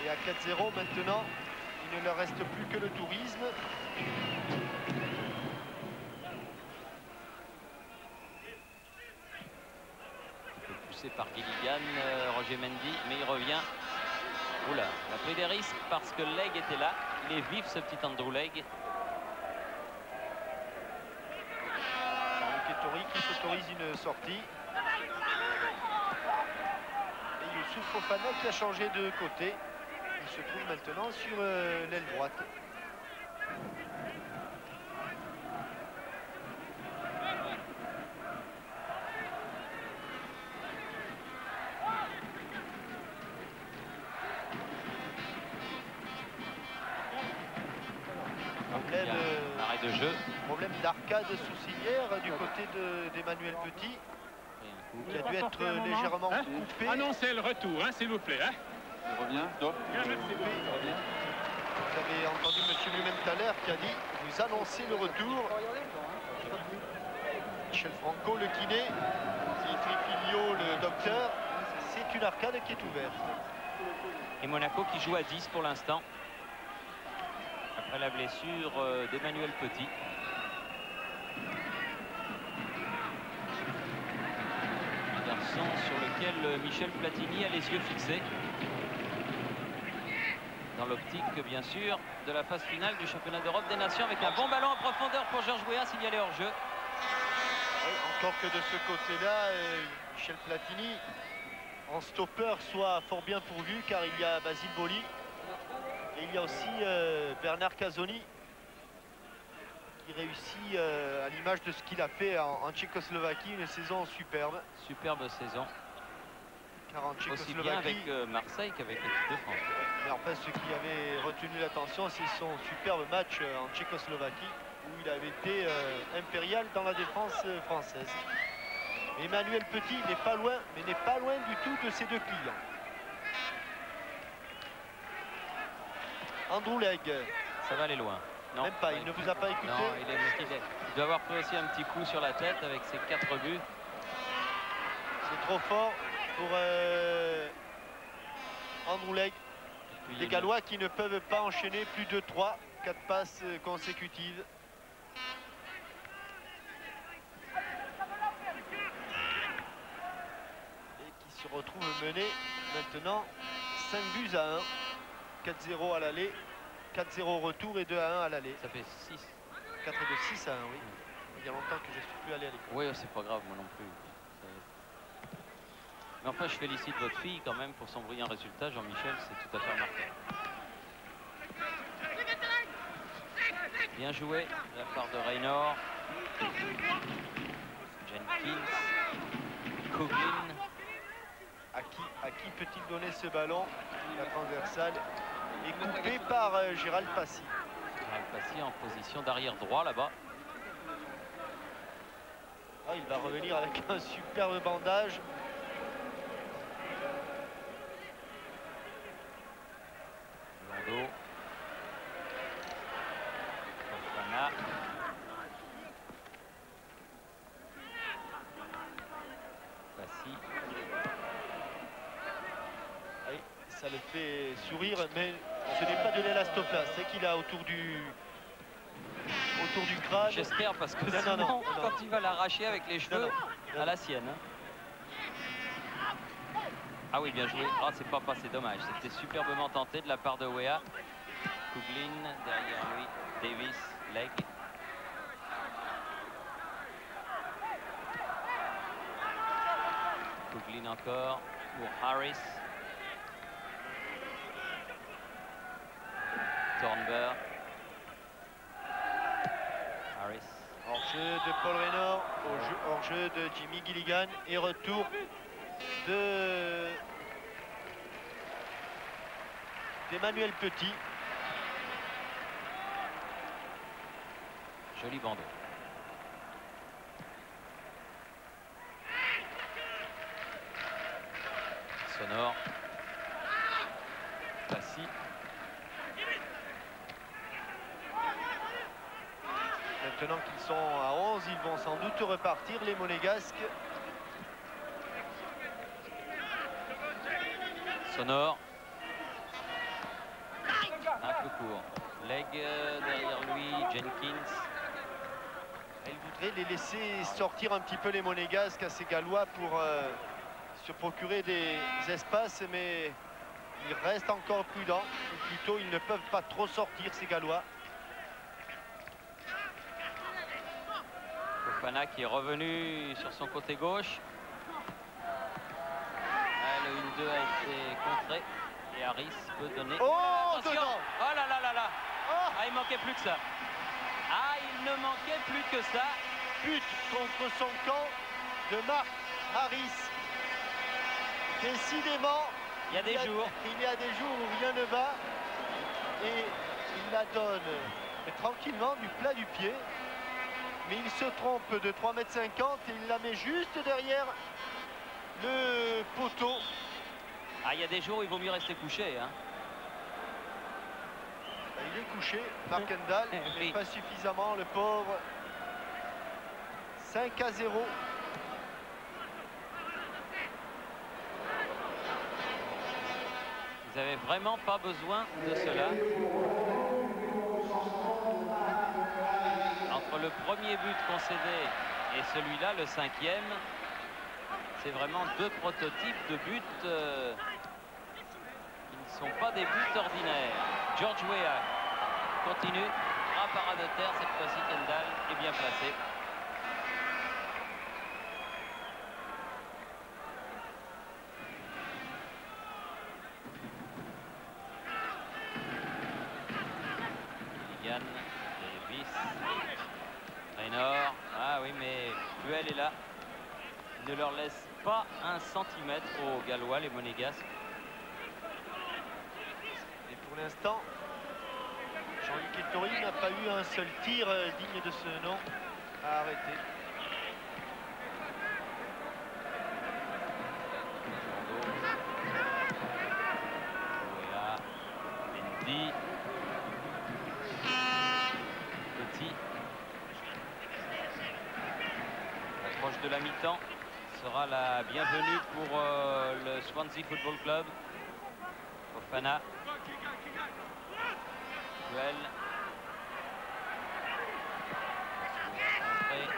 Et à 4-0 maintenant, il ne leur reste plus que le tourisme. Poussé par Gilligan, Roger Mendy, mais il revient. Oula, il a pris des risques parce que Legge était là. Il est vif, ce petit Andrew Legge. Ketori qui s'autorise une sortie. Et Youssouf Fofana qui a changé de côté. Il se trouve maintenant sur l'aile droite. Arrêt de jeu. Problème d'arcade sourcilière du côté d'Emmanuel Petit, qui a dû être légèrement coupé. Annoncez le retour, s'il vous plaît. Il revient. Vous avez entendu M. Blumenthaler qui a dit « Vous annoncez le retour ». Michel Franco, le kiné, et Trifilio, le docteur. C'est une arcade qui est ouverte. Et Monaco qui joue à 10 pour l'instant. Après la blessure d'Emmanuel Petit. Un garçon sur lequel Michel Platini a les yeux fixés. Dans l'optique, bien sûr, de la phase finale du championnat d'Europe des Nations avec un bon ballon en profondeur pour Georges Weah, signalé hors jeu. Oui, encore que de ce côté-là, Michel Platini, en stopper, soit fort bien pourvu, car il y a Basile Boli. Et il y a aussi Bernard Casoni qui réussit à l'image de ce qu'il a fait en Tchécoslovaquie, une saison superbe. Superbe saison. Car en Aussi bien avec Marseille qu'avec l'équipe de France. Mais enfin, ce qui avait retenu l'attention, c'est son superbe match en Tchécoslovaquie, où il avait été impérial dans la défense française. Emmanuel Petit n'est pas loin, mais n'est pas loin du tout de ses deux clients. Andrew Legge. Ça va aller loin. Non, même pas, il ne vous a pas écouté. Non, il doit avoir pris aussi un petit coup sur la tête avec ses 4 buts. C'est trop fort pour Andrew Legg. Des Gallois qui ne peuvent pas enchaîner plus de 3-4 passes consécutives. Et qui se retrouvent menés maintenant 5 buts à 1. 4-0 à l'aller, 4-0 au retour et 2-1 à l'aller. Ça fait 6. 4 et 2, 6 à 1, oui. Il y a longtemps que je ne suis plus allé à l'école. Oui, c'est pas grave, moi non plus. Mais enfin, je félicite votre fille quand même pour son brillant résultat. Jean-Michel, c'est tout à fait remarquable. Bien joué de la part de Raynor. Jenkins. Coughlin. À qui peut-il donner ce ballon? La transversale est coupée par Gérald Passy. Gérald Passy en position d'arrière droit là-bas. Ah, il va revenir avec un superbe bandage. Londo. Fofana. Passy. Oui, ça le fait sourire, mais ce n'est pas de l'élastoplast, c'est qu'il a autour du crâne. J'espère, parce que Non, sinon, non. quand il va l'arracher avec les cheveux, non. à la sienne. Ah oui, bien joué. Ah, c'est pas passé, dommage. C'était superbement tenté de la part de Weah. Coughlin, derrière lui, Davis, Legg. Coughlin encore pour Harris. Thornberg. Harris. Hors-jeu de Paul Raynor, hors-jeu de Jimmy Gilligan et retour d'Emmanuel Petit. Joli bandeau. Sonore. Passy. Maintenant qu'ils sont à 11, ils vont sans doute repartir, les Monégasques. Sonore. Un peu court. Legg derrière lui, Jenkins. Il voudrait les laisser sortir un petit peu les Monégasques à ces Gallois pour se procurer des espaces, mais ils restent encore prudents. Ou plutôt, ils ne peuvent pas trop sortir, ces Gallois. Fofana qui est revenu sur son côté gauche. Le 1-2 a été contré. Et Harris peut donner. Oh, attention! dedans. Oh là là là là! Oh, Ah, il manquait plus que ça. Ah, il ne manquait plus que ça. but contre son camp de Mark Harris. Décidément, Il y a des jours. Il y a des jours où rien ne va. Et il la donne tranquillement du plat du pied. Mais il se trompe de 3,50 m et il la met juste derrière le poteau. Ah, il y a des jours où il vaut mieux rester couché. Hein. Il est couché, Mark Hendal, mais pas suffisamment, le pauvre. 5-0. Ils n'avaient vraiment pas besoin de cela. Entre le premier but concédé et celui-là, le 5e, c'est vraiment deux prototypes de buts qui ne sont pas des buts ordinaires. George Weah continue, frappe à ras de terre, cette fois-ci Kendall est bien placé. Gilligan, Davis, Raynor, ah oui mais Buell est là. Il ne leur laisse pas un centimètre aux Gallois, les Monégasques. Et pour l'instant, Jean-Luc Ettori n'a pas eu un seul tir digne de ce nom à arrêter. Mendy. Proche de la mi-temps, sera la bienvenue pour le Swansea Football Club. Fofana. Duel.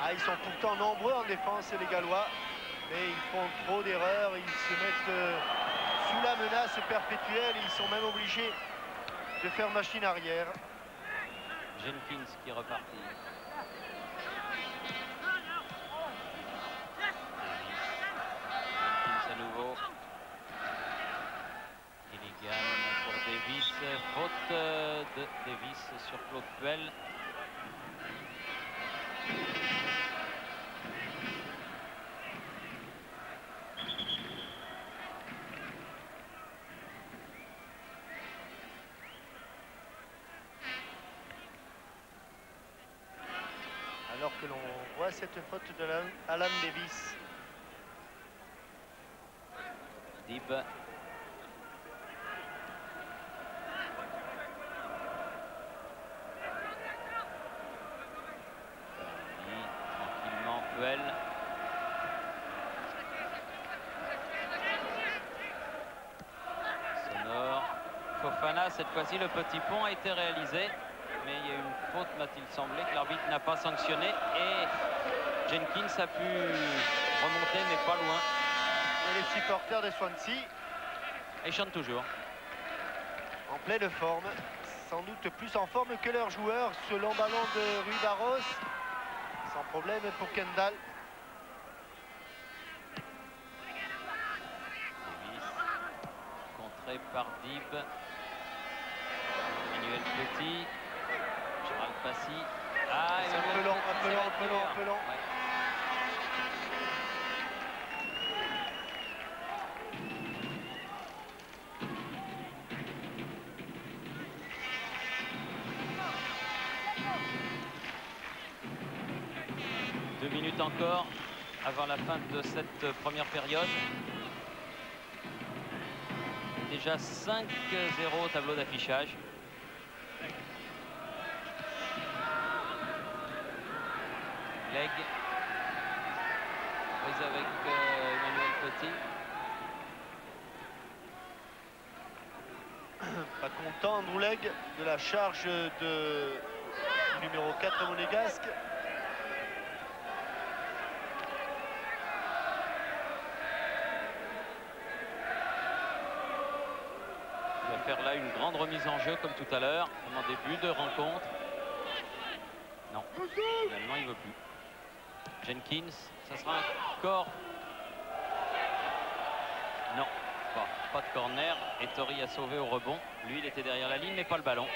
Ah, ils sont pourtant nombreux en défense, les Gallois, mais ils font trop d'erreurs. Ils se mettent sous la menace perpétuelle. Ils sont même obligés de faire machine arrière. Jenkins qui est reparti. Jenkins à nouveau. Gilligan pour Davis. Faute de Davis sur Claude Puel. Alors que l'on voit cette faute de Alan Davis. Dib. Tranquillement, Puel. Sonore. Fofana, cette fois-ci, le petit pont a été réalisé. Mais il y a eu une faute, m'a-t-il semblé, que l'arbitre n'a pas sanctionné. Et Jenkins a pu remonter, mais pas loin. Et les supporters de Swansea. Et chante toujours. En pleine forme. Sans doute plus en forme que leurs joueurs. Ce long ballon de Rui Barros. Sans problème pour Kendall. Davis. Contré par Dib. Emmanuel Petit. Gérald Passy. Ah, c'est un peu long, un peu long. Ouais. Deux minutes encore avant la fin de cette première période. Déjà 5-0 au tableau d'affichage. Leg. Prise avec Emmanuel Petit. Pas content, Andrew Leg, de la charge du numéro 4 monégasque. Il va faire là une grande remise en jeu comme tout à l'heure, comme en début de rencontre. Non, finalement il ne veut plus. Jenkins, ça sera encore... Non, pas de corner. Et Tori a sauvé au rebond. Lui, il était derrière la ligne, mais pas le ballon.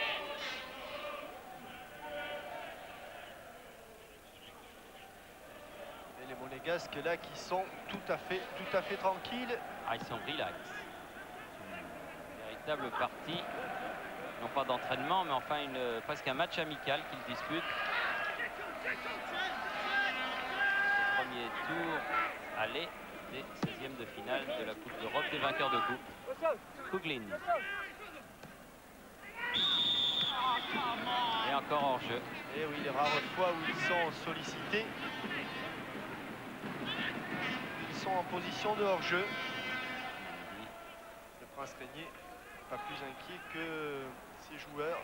Et les monégasques là qui sont tout à fait tranquilles. Ah, ils sont relax. Une véritable partie, non pas d'entraînement, mais enfin presque un match amical qu'ils disputent. Ce premier tour aller des 16e de finale de la Coupe d'Europe des vainqueurs de coupe. Kuglin. Et encore hors jeu. Et oui, les rares fois où ils sont sollicités. Ils sont en position de hors jeu. Le Prince Régnier, pas plus inquiet que ses joueurs.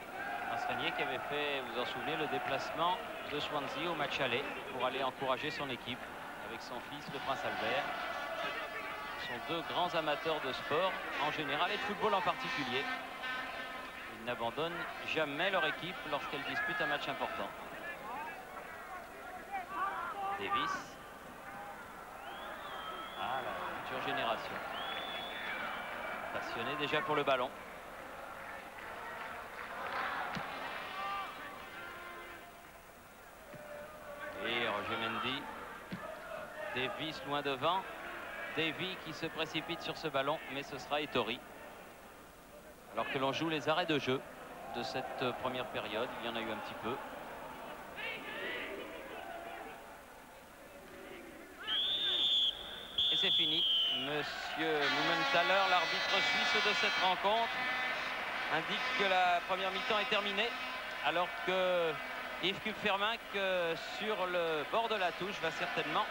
Prince Régnier qui avait fait, vous en souvenez, le déplacement de Swansea au match aller pour aller encourager son équipe avec son fils, le Prince Albert. Ce sont deux grands amateurs de sport en général et de football en particulier. Ils n'abandonnent jamais leur équipe lorsqu'elle dispute un match important. Davis. Ah, la future génération. Passionné déjà pour le ballon. Et Roger Mendy. Davis loin devant. Davy qui se précipite sur ce ballon, mais ce sera Ettori. Alors que l'on joue les arrêts de jeu de cette première période, il y en a eu un petit peu. Et c'est fini. Monsieur Mumenthaler, l'arbitre suisse de cette rencontre, indique que la première mi-temps est terminée, alors que Yves Kupferminck sur le bord de la touche va certainement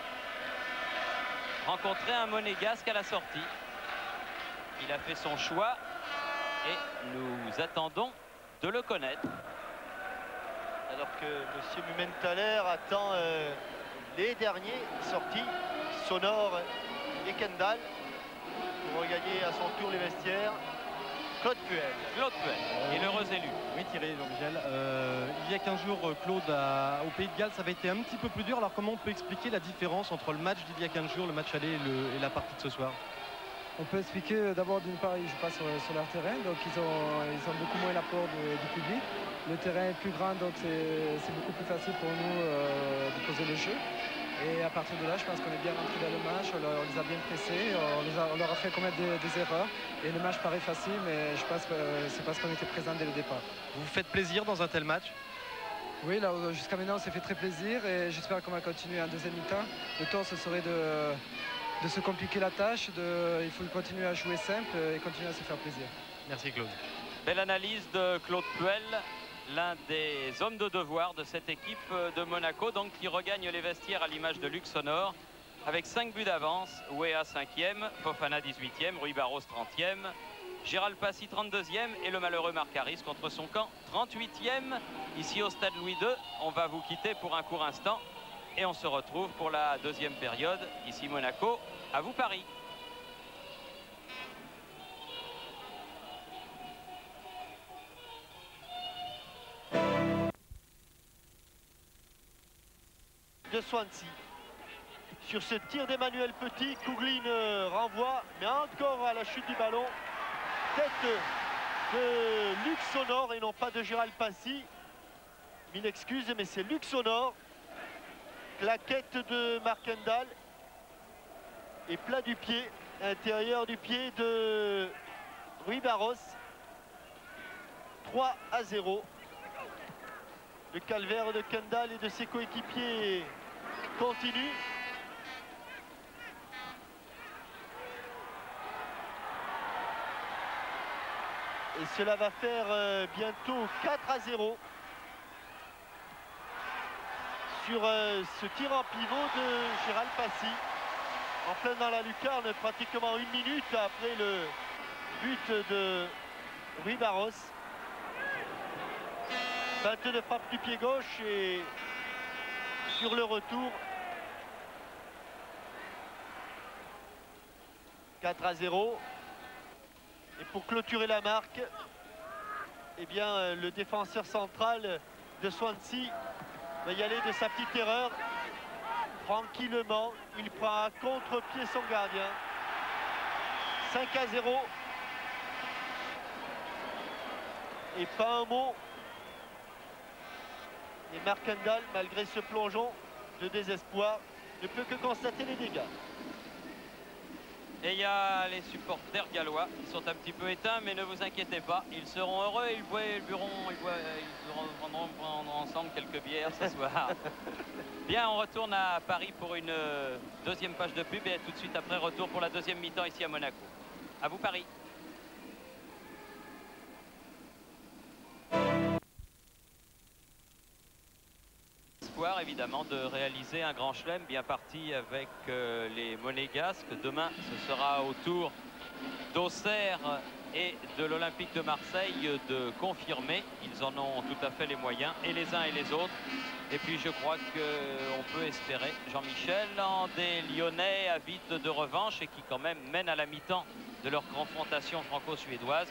rencontrer un monégasque à la sortie. Il a fait son choix et nous attendons de le connaître. Alors que M. Mumenthaler attend les derniers sortis, Sonor et Kendall, pour regagner à son tour les vestiaires. Claude Puel. Claude Puel, et l'heureux élu. Oui, Thierry Jean-Michel. Il y a 15 jours, Claude, au Pays de Galles, ça avait été un petit peu plus dur. Alors comment on peut expliquer la différence entre le match d'il y a 15 jours, le match aller et la partie de ce soir? On peut expliquer d'abord, d'une part, ils ne jouent pas sur leur terrain, donc ils ont beaucoup moins l'apport du public. Le terrain est plus grand, donc c'est beaucoup plus facile pour nous de poser le jeu. Et à partir de là, je pense qu'on est bien rentré dans le match, on les a bien pressés, on leur a fait commettre des erreurs. Et le match paraît facile, mais je pense que c'est parce qu'on était présent dès le départ. Vous vous faites plaisir dans un tel match? Oui, là jusqu'à maintenant, on s'est fait très plaisir et j'espère qu'on va continuer en deuxième mi-temps. Le temps, ce serait de se compliquer la tâche, il faut continuer à jouer simple et continuer à se faire plaisir. Merci Claude. Belle analyse de Claude Puel, l'un des hommes de devoir de cette équipe de Monaco, donc qui regagne les vestiaires à l'image de Luc Sonor, avec 5 buts d'avance. Ouéa 5e, Fofana 18e, Rui Barros 30e, Gérald Passy 32e et le malheureux Marc Harris contre son camp 38e. Ici au stade Louis II, on va vous quitter pour un court instant et on se retrouve pour la deuxième période. Ici Monaco, à vous Paris. De Swansea. Sur ce tir d'Emmanuel Petit, Coughline renvoie, mais encore à la chute du ballon. Tête de Luc Sonor et non pas de Gérald Passy. Mille excuses, mais c'est Luc Sonor. Claquette de Marc Kendall. Et plat du pied, intérieur du pied de Rui Barros. 3-0. Le calvaire de Kendall et de ses coéquipiers continue. Et cela va faire bientôt 4-0 sur ce tir en pivot de Gérald Passy. En plein dans la lucarne, pratiquement 1 minute après le but de Rui Barros. Feinte de frappe du pied gauche et sur le retour 4-0. Et pour clôturer la marque, eh bien, le défenseur central de Swansea va y aller de sa petite erreur. Tranquillement, il prend à contre-pied son gardien. 5-0. Et pas un mot. Et Marc Kendall, malgré ce plongeon de désespoir, ne peut que constater les dégâts. Et il y a les supporters gallois qui sont un petit peu éteints, mais ne vous inquiétez pas, ils seront heureux, ils prendront ensemble quelques bières ce soir. Bien, on retourne à Paris pour une deuxième page de pub et tout de suite après, retour pour la deuxième mi-temps ici à Monaco. À vous Paris. Évidemment de réaliser un grand chelem bien parti avec les Monégasques. Demain ce sera au tour d'Auxerre et de l'Olympique de Marseille de confirmer. Ils en ont tout à fait les moyens et les uns et les autres. Et puis je crois qu'on peut espérer, Jean-Michel, en des Lyonnais avides de revanche et qui quand même mènent à la mi-temps de leur confrontation franco-suédoise,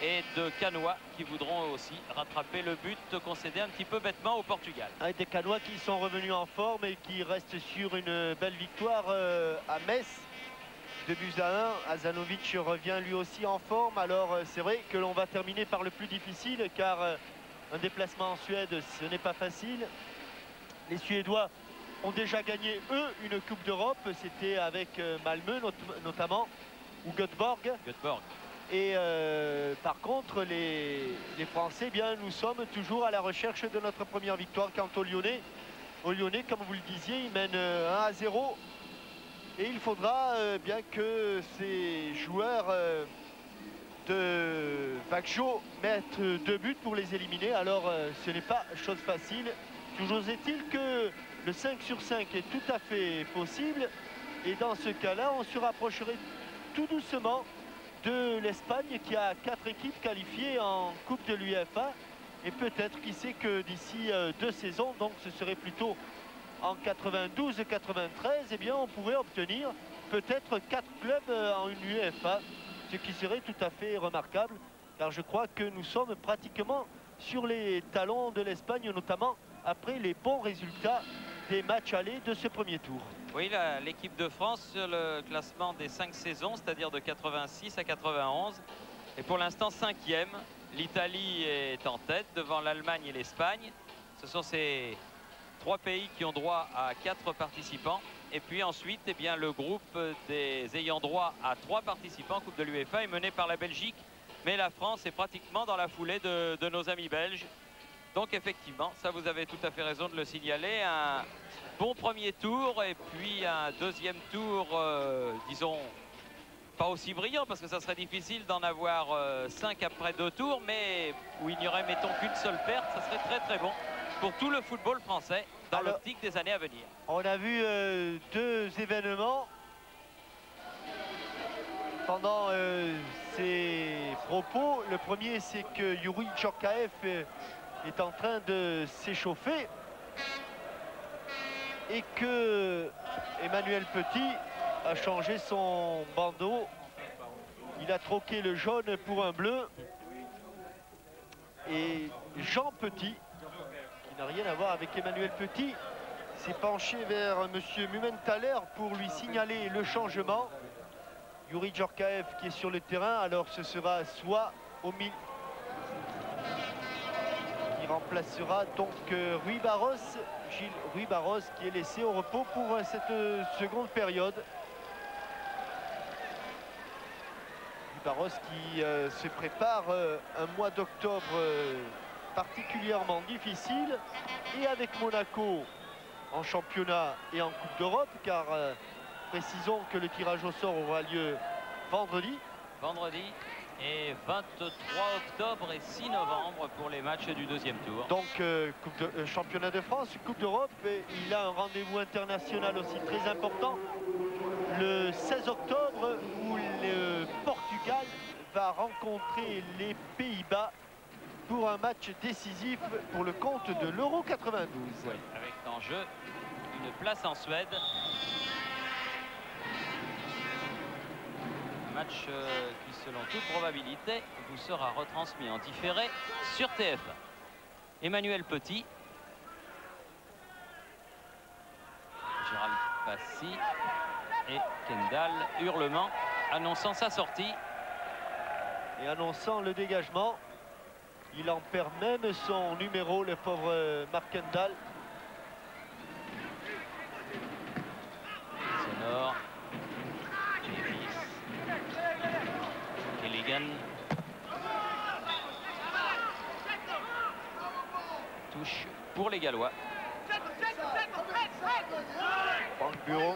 et de Canois qui voudront aussi rattraper le but concédé un petit peu bêtement au Portugal. Avec des Canois qui sont revenus en forme et qui restent sur une belle victoire à Metz. 2-1. Azanovic revient lui aussi en forme. Alors c'est vrai que l'on va terminer par le plus difficile car un déplacement en Suède, ce n'est pas facile. Les Suédois ont déjà gagné, eux, une Coupe d'Europe. C'était avec Malmö notamment, ou Göteborg. Et par contre, les Français, bien, nous sommes toujours à la recherche de notre première victoire. Quant aux Lyonnais, comme vous le disiez, ils mènent 1-0. Et il faudra bien que ces joueurs de Vacchio mettent 2 buts pour les éliminer. Alors, ce n'est pas chose facile. Toujours est-il que le 5 sur 5 est tout à fait possible. Et dans ce cas-là, on se rapprocherait tout doucement de l'Espagne qui a 4 équipes qualifiées en Coupe de l'UEFA. Et peut-être, qui sait, que d'ici 2 saisons, donc ce serait plutôt en 92-93, eh bien on pourrait obtenir peut-être 4 clubs en une UEFA, ce qui serait tout à fait remarquable, car je crois que nous sommes pratiquement sur les talons de l'Espagne, notamment après les bons résultats des matchs allés de ce premier tour. Oui, l'équipe de France sur le classement des 5 saisons, c'est-à-dire de 86 à 91, est pour l'instant 5e. L'Italie est en tête devant l'Allemagne et l'Espagne. Ce sont ces 3 pays qui ont droit à 4 participants. Et puis ensuite, eh bien, le groupe des ayants droit à 3 participants en Coupe de l'UEFA est mené par la Belgique. Mais la France est pratiquement dans la foulée de nos amis belges. Donc effectivement, ça vous avez tout à fait raison de le signaler. Un bon premier tour et puis un deuxième tour, disons, pas aussi brillant parce que ça serait difficile d'en avoir 5 après 2 tours, mais où il n'y aurait, mettons, qu'une seule perte, ça serait très très bon pour tout le football français dans l'optique des années à venir. On a vu 2 événements pendant ces propos. Le premier, c'est que Youri Djorkaeff est en train de s'échauffer et que Emmanuel Petit a changé son bandeau. Il a troqué le jaune pour un bleu. Et Jean Petit, qui n'a rien à voir avec Emmanuel Petit, s'est penché vers monsieur Mumenthaler pour lui signaler le changement. Youri Djorkaeff qui est sur le terrain, alors ce sera soit au milieu, qui remplacera donc Rui Barros, Gilles Rui Barros, qui est laissé au repos pour cette seconde période. Rui Barros qui se prépare un mois d'octobre particulièrement difficile, et avec Monaco en championnat et en Coupe d'Europe, car précisons que le tirage au sort aura lieu vendredi. Vendredi et 23 octobre et 6 novembre pour les matchs du deuxième tour. Donc championnat de France, Coupe d'Europe, et il a un rendez-vous international aussi très important le 16 octobre où le Portugal va rencontrer les Pays-Bas pour un match décisif pour le compte de l'Euro 92. Oui, avec en jeu une place en Suède. Un match qui, selon toute probabilité, vous sera retransmis en différé sur TF1. Emmanuel Petit, Gérald Passy et Kendall Hurlement annonçant sa sortie. Et annonçant le dégagement. Il en perd même son numéro, le pauvre Mark Kendall. Sonore. Kelligan. Touche pour les Gallois. Franck Bureau.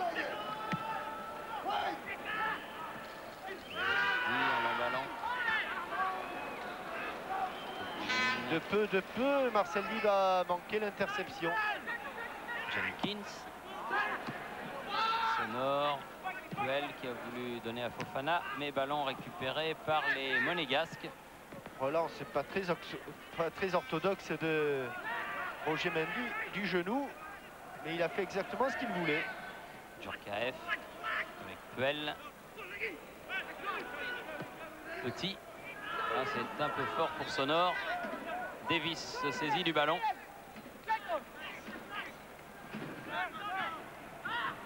De peu, Marcel Lee va manquer l'interception. Jenkins. Sonore. Puel qui a voulu donner à Fofana, mais ballon récupéré par les Monégasques. Relance pas très orthodoxe de Roger Mendy du genou, mais il a fait exactement ce qu'il voulait. Djorkaeff avec Puel. Petit. Là, c'est un peu fort pour Sonore. Davis se saisit du ballon.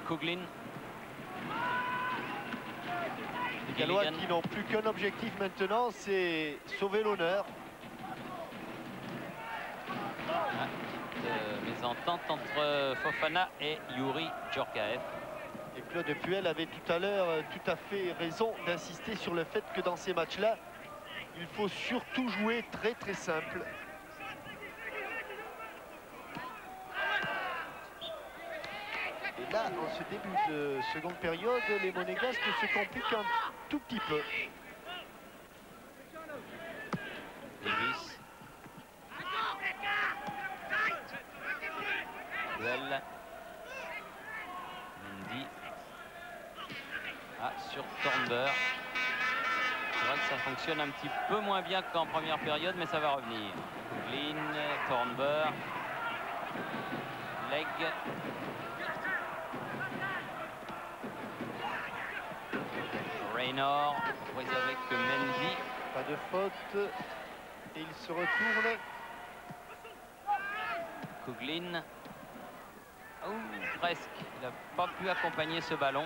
Coughlin. Les Gallois qui n'ont plus qu'un objectif maintenant, c'est sauver l'honneur. Mésentente entre Fofana et Youri Djorkaeff. Et Claude Puel avait tout à l'heure tout à fait raison d'insister sur le fait que dans ces matchs-là, il faut surtout jouer très très simple. Et là, dans ce début de seconde période, les Monégasques se compliquent un tout petit peu. Davis. Puel. Mendy. sur Thornburg. C'est vrai que ça fonctionne un petit peu moins bien qu'en première période, mais ça va revenir. Coughlin, Thornburg, Legg. Raynor, prise avec Mendy. Pas de faute. Et il se retourne. Coughlin. Oh, presque. Il n'a pas pu accompagner ce ballon.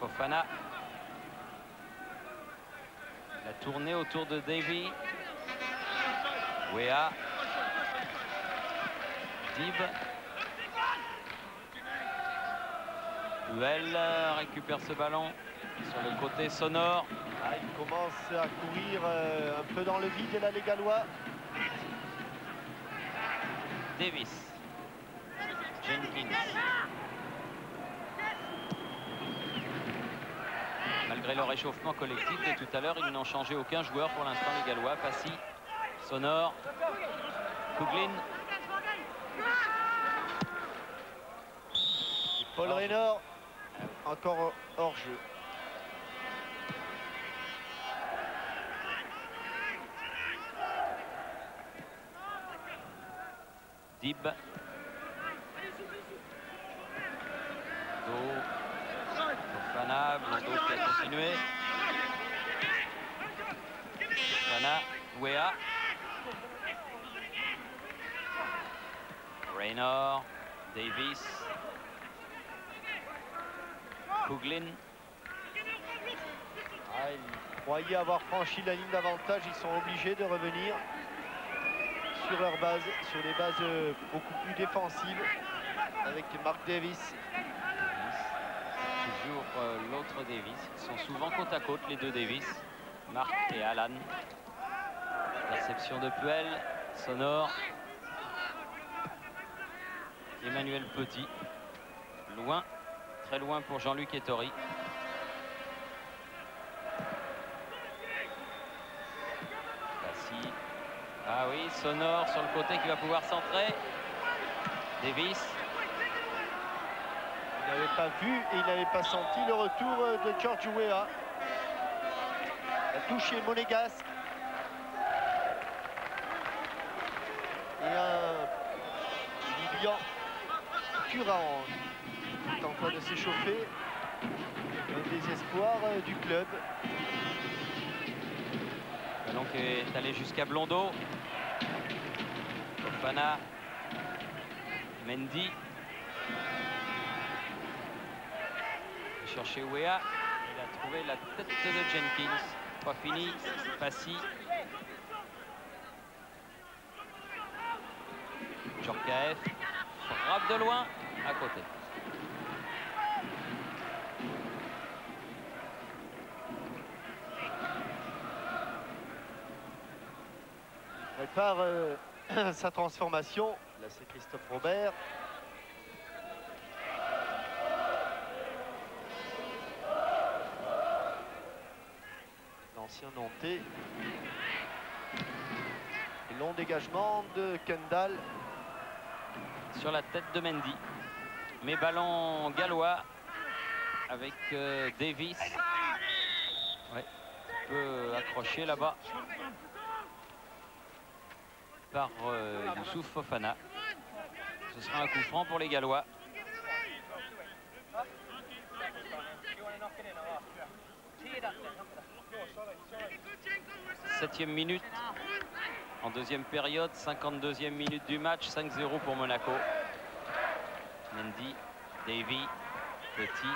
Fofana. La tournée autour de Davy. Weah. Dib. Puel récupère ce ballon sur le côté sonore. Ah, il commence à courir un peu dans le vide, là, les Gallois. Davis. Jenkins. Malgré le réchauffement collectif de tout à l'heure, ils n'ont changé aucun joueur pour l'instant, les Gallois. Passy, Sonore, Coughlin. Paul Raynor, encore hors jeu. Dib. Fofana, Blondeau qui a continué. Fofana, Weah. Raynor, Davis. Coughlin. Ah, ils croyaient avoir franchi la ligne d'avantage, ils sont obligés de revenir sur leur base, sur des bases beaucoup plus défensives, avec Mark Davis. Toujours l'autre Davis. Ils sont souvent côte à côte, les deux Davis. Mark et Alan. Perception de Puel. Sonore. Emmanuel Petit. Loin. Très loin pour Jean-Luc Ettori. Passy. Ah oui, Sonore sur le côté qui va pouvoir centrer. Davis. Il n'avait pas vu et il n'avait pas senti le retour de George Weah. La touche est monégasque. Et un Lilian Turan tente de s'échauffer. Un des espoirs du club. Ballon qui est allé jusqu'à Blondeau. Fofana. Mendy. Chercher Weah. Il a trouvé la tête de Jenkins. Pas fini. Passy. Djorkaeff. Frappe de loin. À côté. Prépare sa transformation. Là, c'est Christophe Robert. L'ancien Nantais. Long dégagement de Kendall. Sur la tête de Mendy. Mais ballon gallois avec Davis. Ouais, un peu accroché là-bas par Youssouf Fofana. Ce sera un coup franc pour les Gallois. Septième minute en deuxième période, 52e minute du match, 5-0 pour Monaco. Mendy, Davy, Petit,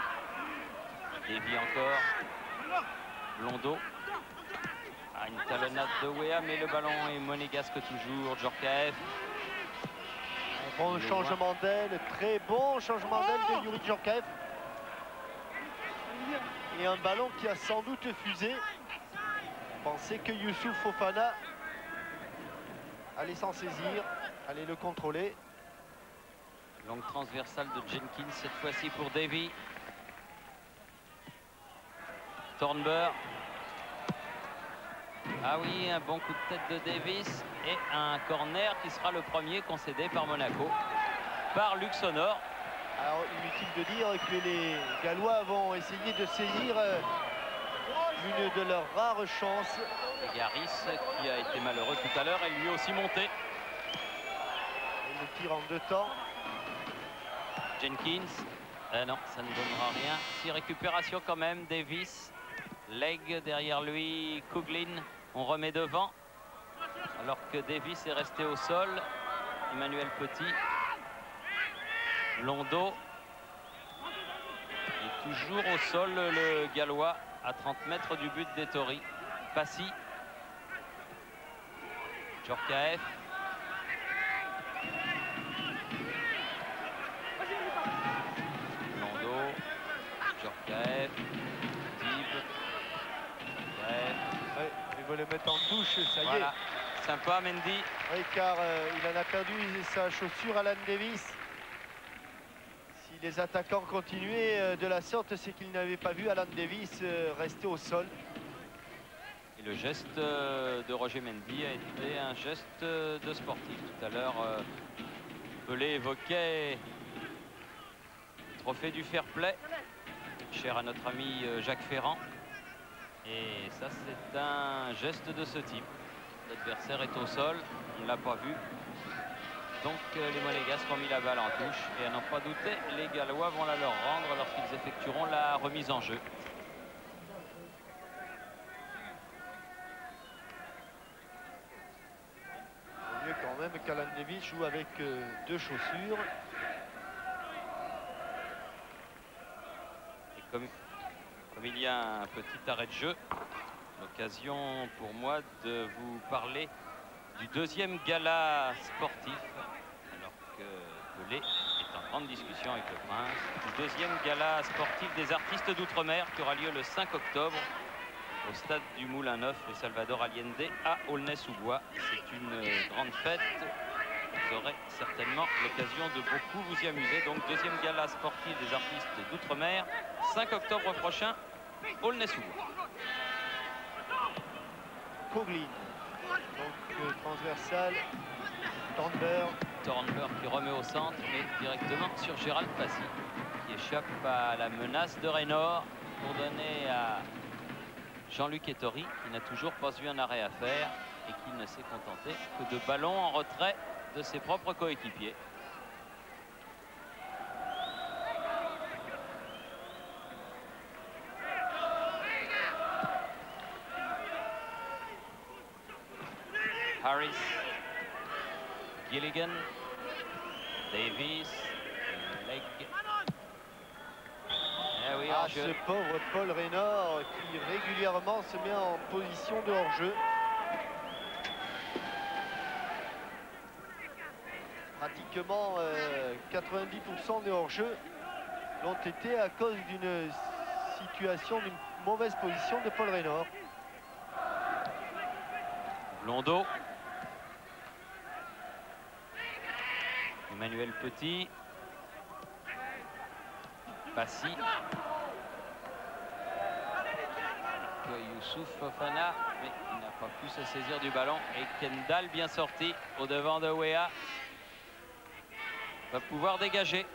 Davy encore, Blondeau. Ah, une talonnade de Weah, mais le ballon est monégasque toujours. Djorkaeff. Un bon changement d'aile, très bon changement d'aile de Youri Djorkaeff. Et un ballon qui a sans doute fusé. On pensait que Youssouf Fofana allait s'en saisir, allait le contrôler. Longue transversale de Jenkins, cette fois-ci pour Davy. Thornburg. Ah oui, un bon coup de tête de Davis et un corner qui sera le premier concédé par Monaco, par Luc Sonore. Alors, il inutile de dire que les Gallois vont essayer de saisir une de leurs rares chances. Et Garis qui a été malheureux tout à l'heure est lui aussi monté. Et le tir en 2 temps. Jenkins, non, ça ne donnera rien. Si, récupération quand même, Davis, Leg derrière lui, Coughlan, on remet devant. Alors que Davis est resté au sol, Emmanuel Petit, Londo est toujours au sol, le Gallois, à 30 mètres du but d'Ettori. Passy, Djorkaeff, Londo, Djorkaeff, Dib, Ouais, il va le mettre en touche, ça y voilà. est. Sympa Mendy. Oui, car il en a perdu sa chaussure, Alan Davis. Si les attaquants continuaient de la sorte, c'est qu'ils n'avaient pas vu Alan Davis rester au sol. Et le geste de Roger Mendy a été un geste de sportif. Tout à l'heure, Pelé évoquait le trophée du fair play, cher à notre ami Jacques Ferrand. Et ça, c'est un geste de ce type. L'adversaire est au sol, on ne l'a pas vu. Donc les Monégasques ont mis la balle en touche. Et à n'en pas douter, les Gallois vont la leur rendre lorsqu'ils effectueront la remise en jeu. Vaut mieux quand même qu'Alan Davis joue avec 2 chaussures. Et comme il y a un petit arrêt de jeu, l'occasion pour moi de vous parler du deuxième gala sportif, alors que Pelé est en grande discussion avec le Prince, du deuxième gala sportif des artistes d'outre-mer qui aura lieu le 5 octobre au stade du Moulin Neuf et Salvador Allende à Aulnay-sous-Bois. C'est une grande fête. Vous aurez certainement l'occasion de beaucoup vous y amuser. Donc deuxième gala sportif des artistes d'outre-mer, 5 octobre prochain, Aulnay-sous-Bois. Coughlan, donc transversal, Thornberg qui remet au centre et directement sur Gérald Passy qui échappe à la menace de Raynor pour donner à Jean-Luc Ettori qui n'a toujours pas eu un arrêt à faire et qui ne s'est contenté que de ballons en retrait de ses propres coéquipiers. Harris, Gilligan, Davis, Leg. Eh oui, Ah, hors-jeu. ce pauvre Paul Raynor qui régulièrement se met en position de hors-jeu. Pratiquement 90% des hors-jeu l'ont été à cause d'une situation, d'une mauvaise position de Paul Raynor. Londo. Emmanuel Petit. Passy. Youssouf Fofana, mais il n'a pas pu se saisir du ballon. Et Kendall, bien sorti, au devant de Wea, va pouvoir dégager.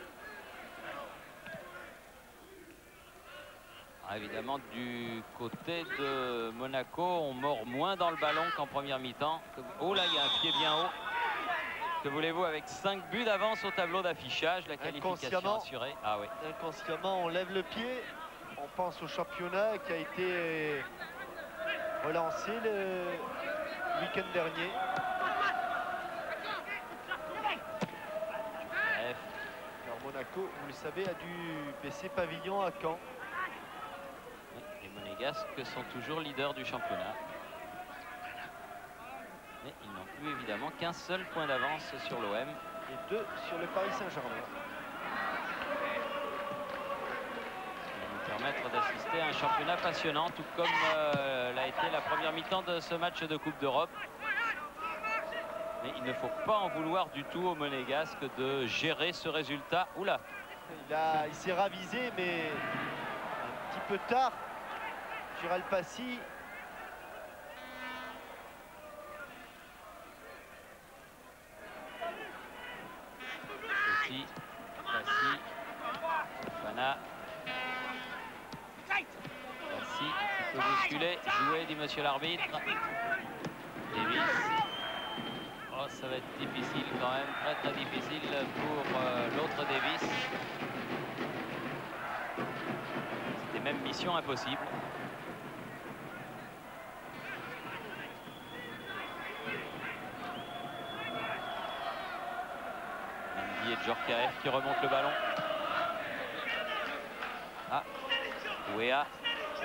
Ah, évidemment, du côté de Monaco, on mord moins dans le ballon qu'en première mi-temps. Oh là, il y a un pied bien haut. Que voulez-vous, avec 5 buts d'avance au tableau d'affichage, la qualification assurée. Ah oui. Inconsciemment, on lève le pied. On pense au championnat qui a été relancé le week-end dernier. Bref. Alors Monaco, vous le savez, a dû baisser pavillon à Caen. Les Monégasques sont toujours leaders du championnat. Mais ils n'ont plus évidemment qu'un seul point d'avance sur l'OM. Et 2 sur le Paris Saint-Germain. Ça va nous permettre d'assister à un championnat passionnant, tout comme l'a été la première mi-temps de ce match de Coupe d'Europe. Mais il ne faut pas en vouloir du tout aux Monégasques de gérer ce résultat. Oula! Il s'est ravisé, mais un petit peu tard. Gérald Passy. Passy. Ghana. Voici, un peu bousculé. Joué, dit monsieur l'arbitre. Davis. Oh, ça va être difficile quand même. Très très difficile pour l'autre Davis. C'était même mission impossible. Mendy et Djorkaeff qui remontent le ballon. Ah, Weah.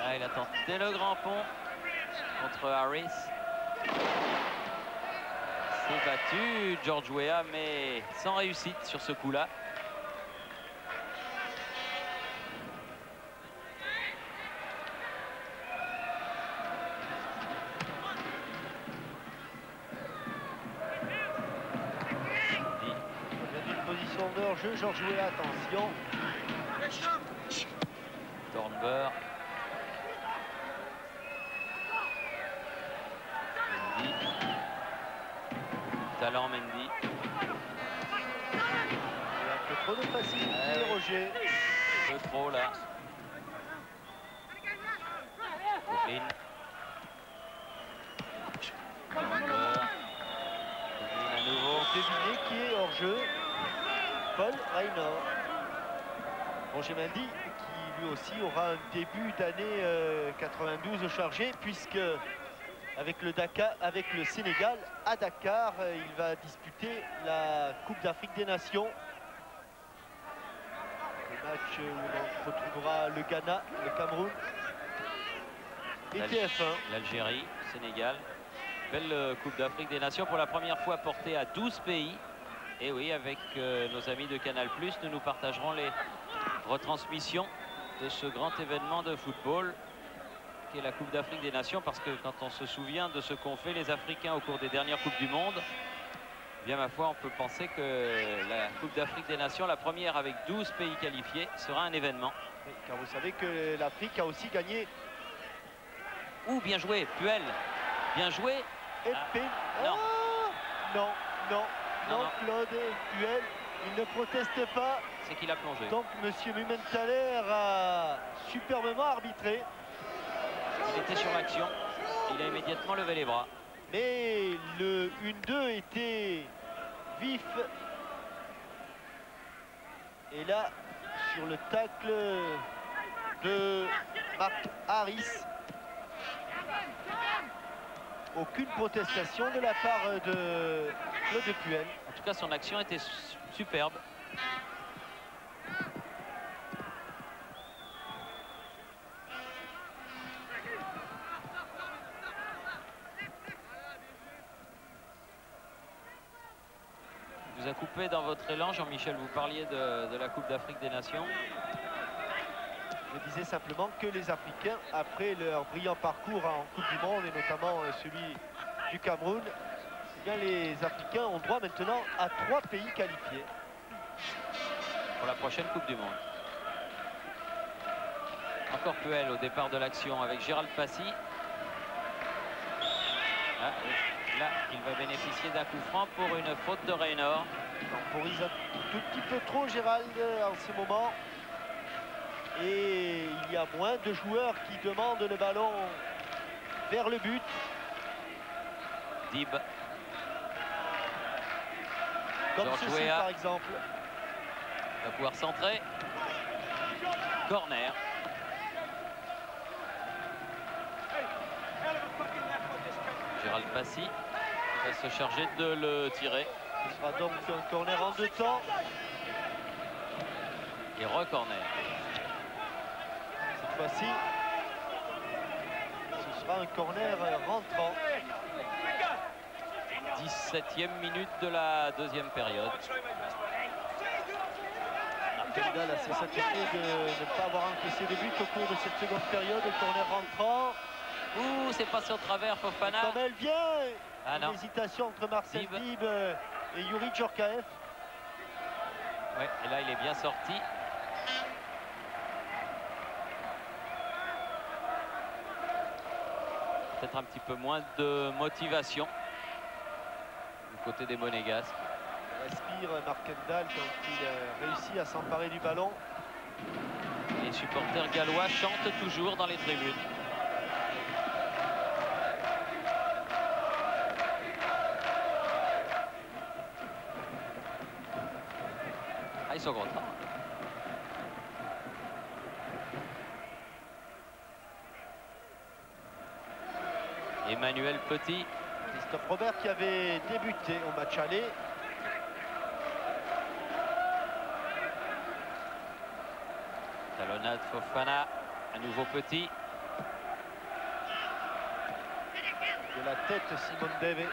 Ah, il a tenté le grand pont contre Harris. C'est battu George Weah, mais sans réussite sur ce coup-là. Position de hors-jeu, George Weah, attention. Thornburg. Mendy. Talent Mendy. Un peu trop de facilité, Roger. Un peu trop là. Coughlin. Thornburg. Coughlin à nouveau. Devinez qui est hors-jeu. Paul Reynor. Roger Mendy qui lui aussi aura un début d'année 92 chargé puisque avec le Sénégal à Dakar, il va disputer la Coupe d'Afrique des Nations. Le match où l'on retrouvera le Ghana, le Cameroun et TF1. L'Algérie, Sénégal. Belle Coupe d'Afrique des Nations pour la première fois portée à 12 pays. Et oui, avec nos amis de Canal+, nous partagerons les retransmissions de ce grand événement de football qui est la Coupe d'Afrique des Nations, parce que quand on se souvient de ce qu'ont fait les Africains au cours des dernières Coupes du Monde, eh bien ma foi, on peut penser que la Coupe d'Afrique des Nations, la première avec 12 pays qualifiés, sera un événement. Oui, car vous savez que l'Afrique a aussi gagné. Ouh, bien joué, Puel, bien joué. Non. Non, non. Non, Non, Claude Puel, il ne proteste pas. C'est qu'il a plongé. Donc monsieur Mumenthaler a superbement arbitré. Il était sur l'action. Il a immédiatement levé les bras. Mais le 1-2 était vif. Et là, sur le tacle de Mark Harris, aucune protestation de la part de Claude Puel. En tout cas, son action était superbe. Vous a coupé dans votre élan, Jean-Michel, vous parliez de la Coupe d'Afrique des Nations. Je disais simplement que les Africains, après leur brillant parcours en Coupe du Monde, et notamment celui du Cameroun, eh bien, les Africains ont droit maintenant à 3 pays qualifiés. Pour la prochaine Coupe du Monde. Encore Puel au départ de l'action avec Gérald Passy. Ah, là, il va bénéficier d'un coup franc pour une faute de Reynor. On temporise un tout petit peu trop Gérald en ce moment. Et il y a moins de joueurs qui demandent le ballon vers le but. Dib. Comme George ceci Weah par exemple. Va pouvoir centrer. Corner. Gérald Passy va se charger de le tirer. Ce sera donc un corner en 2 temps. Et re-corner. Cette fois-ci, ce sera un corner rentrant. 17e minute de la deuxième période. Kendall a s'est satisfait de ne pas avoir encaissé de but au cours de cette seconde période. Corner rentrant. Ouh, c'est passé au travers, Fofana. Comme elle vient, Ah non. une hésitation entre Marcel Dib. Dib et Youri Djorkaeff. Ouais, et là, il est bien sorti. Peut-être un petit peu moins de motivation du côté des Monégasques. Respire Mark Kendall quand il réussit à s'emparer du ballon. Les supporters gallois chantent toujours dans les tribunes. Ah, ils sont contents. Emmanuel Petit. Christophe Robert qui avait débuté au match aller. Talonnade Fofana, à nouveau Petit. De la tête Simone Deve. Et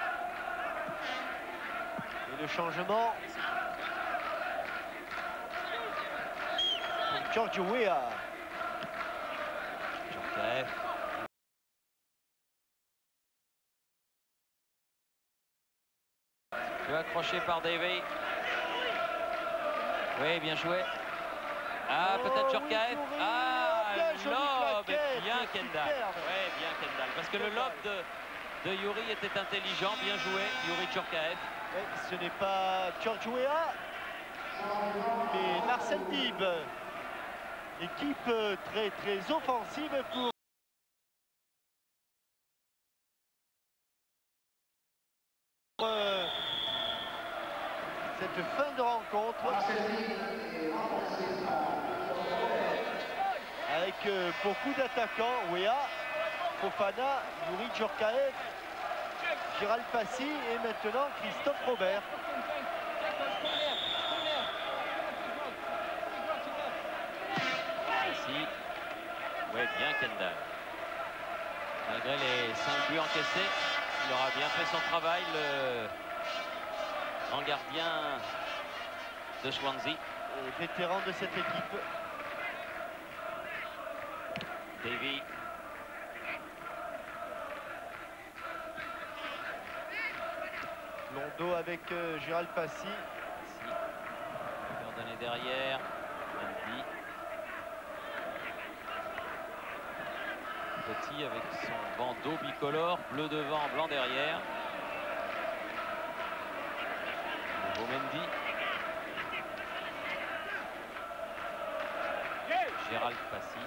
le changement pour Giorgio Weah. Djorkaeff. Peu accroché par Davey. Oui, bien joué. Ah, peut-être Djorkaeff. Ah, lob. Bien Kendall. Oui, bien Kendall. Parce que le lob de Youri était intelligent. Bien joué, Youri Djorkaeff. Ce n'est pas Giorgio Weah, mais Marcel Dib. Équipe très offensive pour cette fin de rencontre. Avec beaucoup d'attaquants, Weah, Fofana, Youri Djorkaeff, Gérald Passy et maintenant Christophe Robert. Ici, ouais, bien Kendall. Malgré les 5 buts encaissés, il aura bien fait son travail, le grand gardien de Swansea. Et vétéran de cette équipe. Davy. Londo avec Gérald Passy. Coordonné derrière. Mendy. Petit avec son bandeau bicolore, bleu devant, blanc derrière. Nouveau Mendy. Gérald Passy.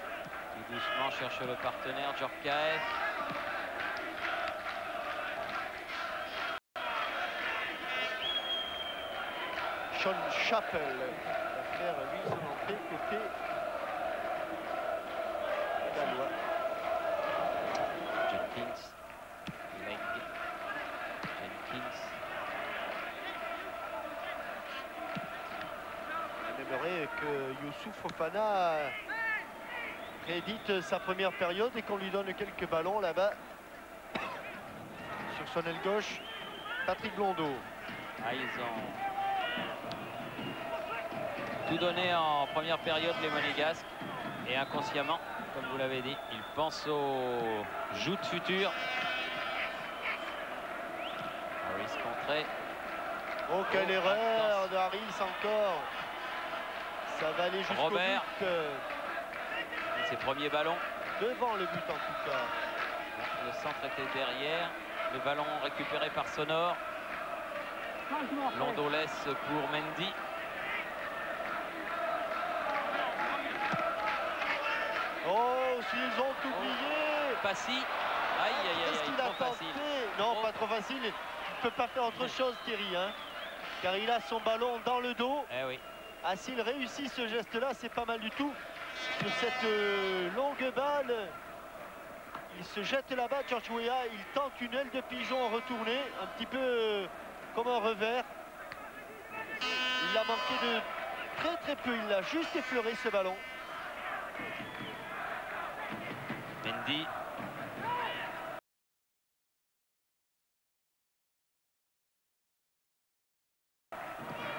Tout doucement cherche le partenaire Djorkaeff. Sean Chappell va faire lui son entrée côté gallois. Jenkins. Leg. Jenkins. On aimerait que Youssouf Fofana réédite sa première période et qu'on lui donne quelques ballons là-bas. Sur son aile gauche, Patrick Blondeau. Ah, ils ont tout donné en première période, les Monégasques. Et inconsciemment, comme vous l'avez dit, ils pensent aux joutes futures. Harris contré. Oh, quelle erreur de Harris encore. Ça va aller jusqu'au Robert. but. Ses premiers ballons. Devant le but en tout cas. Le centre était derrière. Le ballon récupéré par Sonor. Londo laisse pour Mendy. Oh, s'ils ont oublié. Passy. Aïe, aïe, aïe, Est-ce aïe, qu'il a trop tenté? facile. Non, Trop. pas trop facile. Il ne peut pas faire autre chose, Thierry. Hein, car il a son ballon dans le dos. Eh oui. Ah, s'il réussit ce geste-là, c'est pas mal du tout. Sur cette longue balle, il se jette là-bas, Giorgio Weah. Il tente une aile de pigeon retournée, un petit peu comme un revers. Il l'a manqué de très peu. Il l'a juste effleuré ce ballon. Mendy.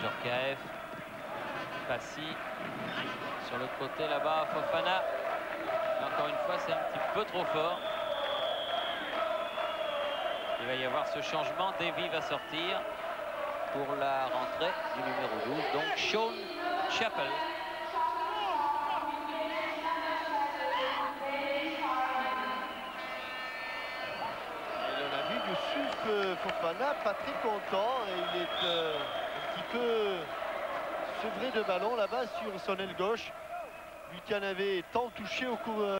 Djorkaeff. Passy. Sur le côté là-bas, Fofana. Et encore une fois, c'est un petit peu trop fort. Il va y avoir ce changement. Davy va sortir pour la rentrée du numéro 12. Donc Sean Chappell. On a vu Youssouf Fofana pas très content. Et il est un petit peu sevré de ballon là-bas sur son aile gauche. lui qui en avait tant touché au cours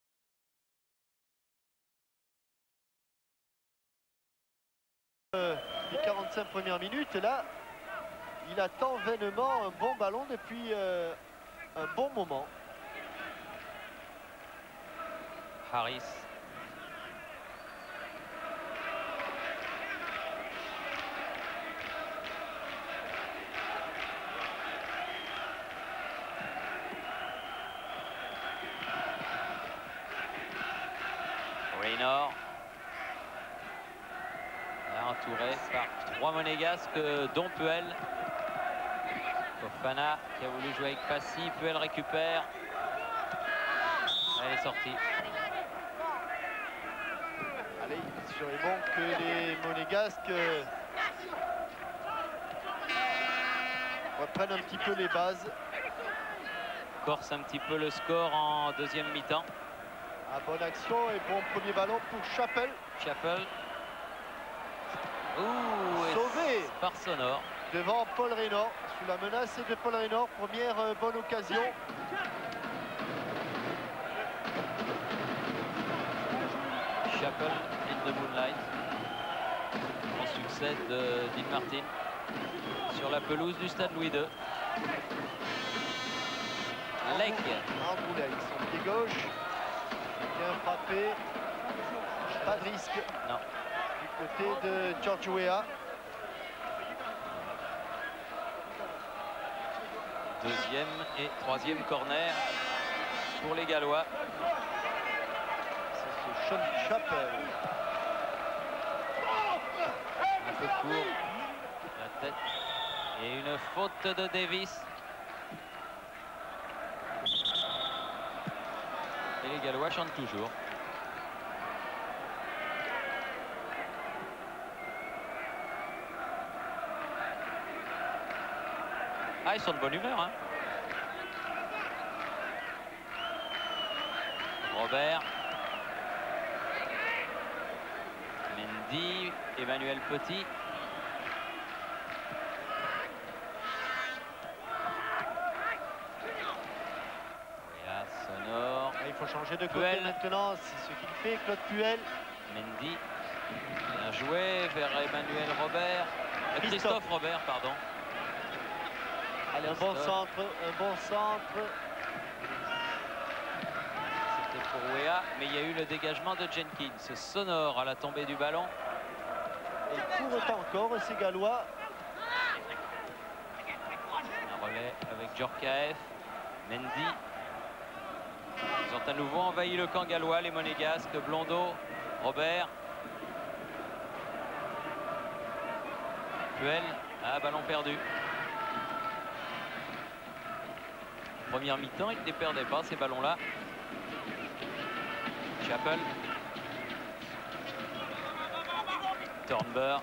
des 45 premières minutes. Et là, il attend vainement un bon ballon depuis un bon moment. Harris. Raynor. Entouré par 3 monégasques, dont Puel. Fofana qui a voulu jouer avec Passy. Puel récupère. Elle est sortie. Allez, il serait bon que les monégasques reprennent un petit peu les bases. Corse un petit peu le score en deuxième mi-temps. Ah, bonne action et bon premier ballon pour Chappell. Chappell. Ouh, sauvé par Sonor. Devant Paul Raynor, sous la menace de Paul Raynor. Première bonne occasion. Chappell in the moonlight. En succès de Dean Martin sur la pelouse du stade Louis II. Leg. Enroulé avec son pied gauche. Bien frappé. Pas de risque. Non. Du côté de George Weah. Deuxième et troisième corner pour les Gallois. C'est ce Sean Chappell. Un peu court. La tête. Et une faute de Davis. Et les Gallois chantent toujours. Ah, ils sont de bonne humeur, hein. Robert. Mendy. Emmanuel Petit. Sonor. Il faut changer de côté Puel. maintenant. C'est ce qu'il fait, Claude Puel. Mendy. Bien joué vers Emmanuel Robert. Christophe Robert, pardon. Allez, un bon centre, un bon centre. C'était pour Weah, mais il y a eu le dégagement de Jenkins. Sonor à la tombée du ballon. Et courent encore ces Gallois. Un relais avec Djorkaeff. Mendy. Ils ont à nouveau envahi le camp gallois, les monégasques. Blondeau, Robert. Puel. Ah, ballon perdu. Première mi-temps, il ne les perdait pas ces ballons-là. Chappell. Thornburg.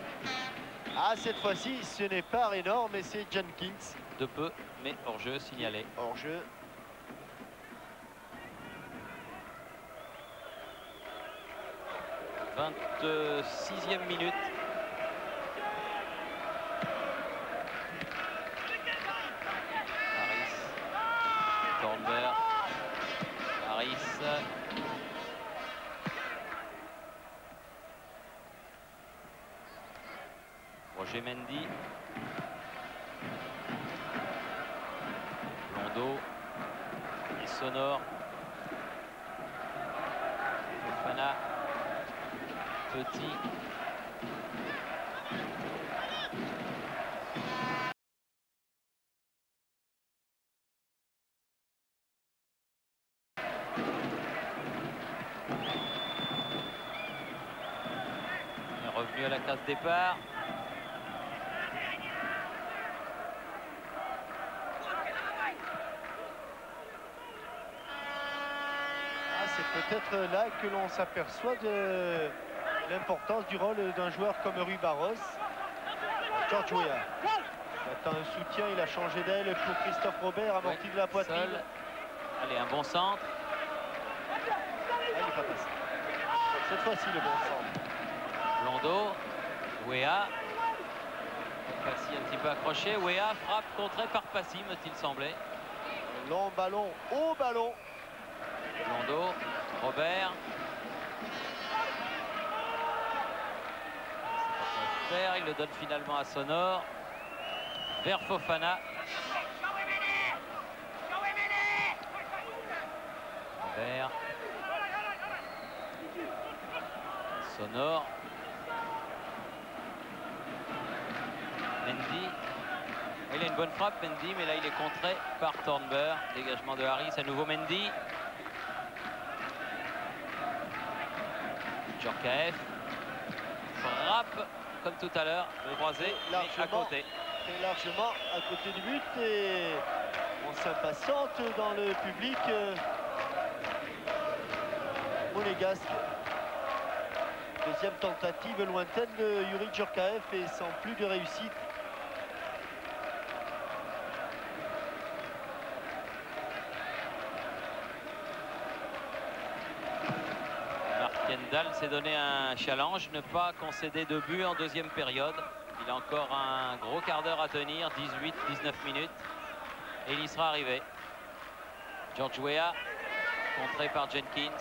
Ah, cette fois-ci, ce n'est pas Raynor, mais c'est Jenkins. De peu, mais hors-jeu signalé. Hors-jeu. « 26e minute. Harris. Thornburg. Harris. Roger Mendy. Blondeau. Et Sonor. Fofana. Petit. Il est revenu à la case départ. Ah, c'est peut-être là que l'on s'aperçoit de l'importance du rôle d'un joueur comme Rui Barros. George Weah. Il attend un soutien, il a changé d'aile pour Christophe Robert, amorti de la poitrine. Seul. Allez, un bon centre. Ah, il n'est pas passé. Cette fois-ci, le bon centre. Blondeau. Weah. Passy un petit peu accroché. Weah frappe contré par Passy, me-t-il semblé. Long ballon, haut ballon Blondeau, Robert. Il le donne finalement à Sonor. Vers Fofana. Robert. Sonor. Mendy. Il a une bonne frappe, Mendy, mais là il est contré par Thornburg. Dégagement de Harris, à nouveau Mendy. Djorkaeff. Frappe, comme tout à l'heure, le croisé, mais à côté. Très largement à côté du but et on s'impatiente dans le public monégasque. Deuxième tentative lointaine de Youri Djorkaeff et sans plus de réussite. Kendall s'est donné un challenge, ne pas concéder de but en deuxième période. Il a encore un gros quart d'heure à tenir, 18-19 minutes. Et il y sera arrivé. George Weah, contré par Jenkins.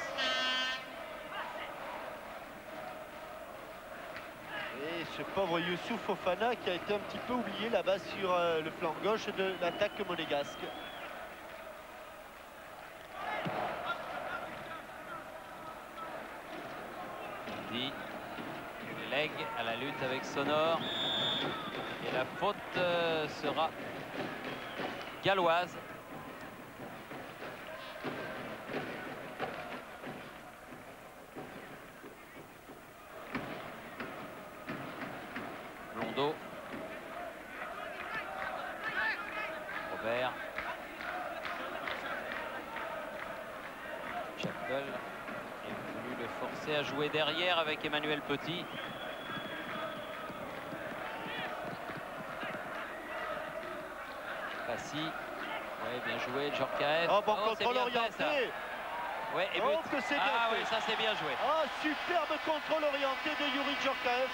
Et ce pauvre Youssouf Fofana qui a été un petit peu oublié là-bas sur le flanc gauche de l'attaque monégasque. Leg à la lutte avec Sonor. Et la faute sera galloise. Blondeau. Robert. Chapel. Il a voulu le forcer à jouer derrière avec Emmanuel Petit. Passy. Ouais, bien joué, Djorkaeff. Oh, bon contrôle orienté. Ouais, et oh, que c'est bien fait. Oui, ça c'est bien joué. Oh, superbe contrôle orienté de Youri Djorkaeff.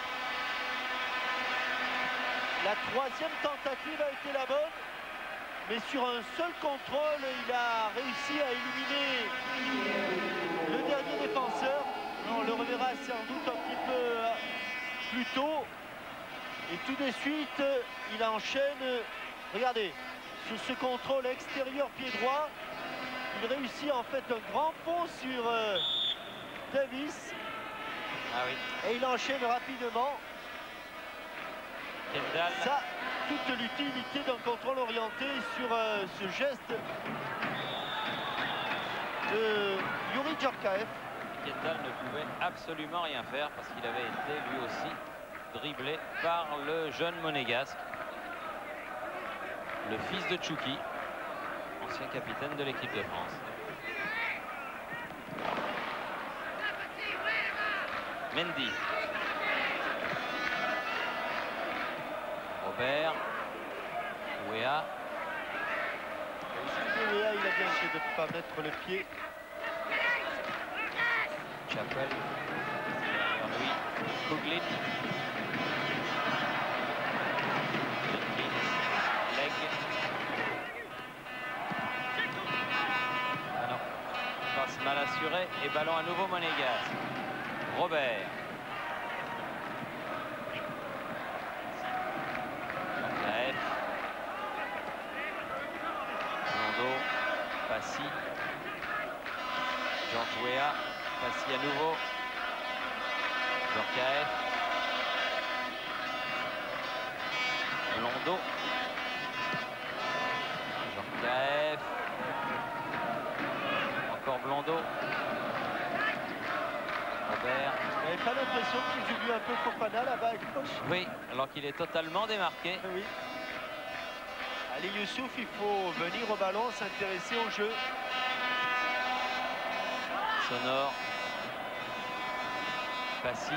La troisième tentative a été la bonne. Mais sur un seul contrôle, il a réussi à éliminer le dernier défenseur. On le reverra sans doute un petit peu plus tôt. Et tout de suite, il enchaîne. Regardez, sur ce contrôle extérieur pied droit, il réussit en fait un grand pont sur Davis. Ah oui. Et il enchaîne rapidement. Kendall. Ça, toute l'utilité d'un contrôle orienté sur ce geste de Youri Djorkaeff. Kendall ne pouvait absolument rien faire parce qu'il avait été lui aussi dribblé par le jeune monégasque, le fils de Tchouki, ancien capitaine de l'équipe de France. Mendy. Robert. Weah. Weah, il a bien fait de ne pas mettre le pied. Chapel. Derrière lui, Couglin. Leg. Ah non. Passe mal assurée et ballon à nouveau monégasque. Robert. Djorkaeff. Blondeau. Passy. George Weah. Passy à nouveau. Djorkaeff. Blondeau. Djorkaeff. Encore Blondeau. Robert. Vous n'avez pas l'impression qu'ils oublient un peu Fofana là-bas à gauche? Oui, alors qu'il est totalement démarqué. Oui. Allez Youssouf, il faut venir au ballon, s'intéresser au jeu. Sonor. Passy.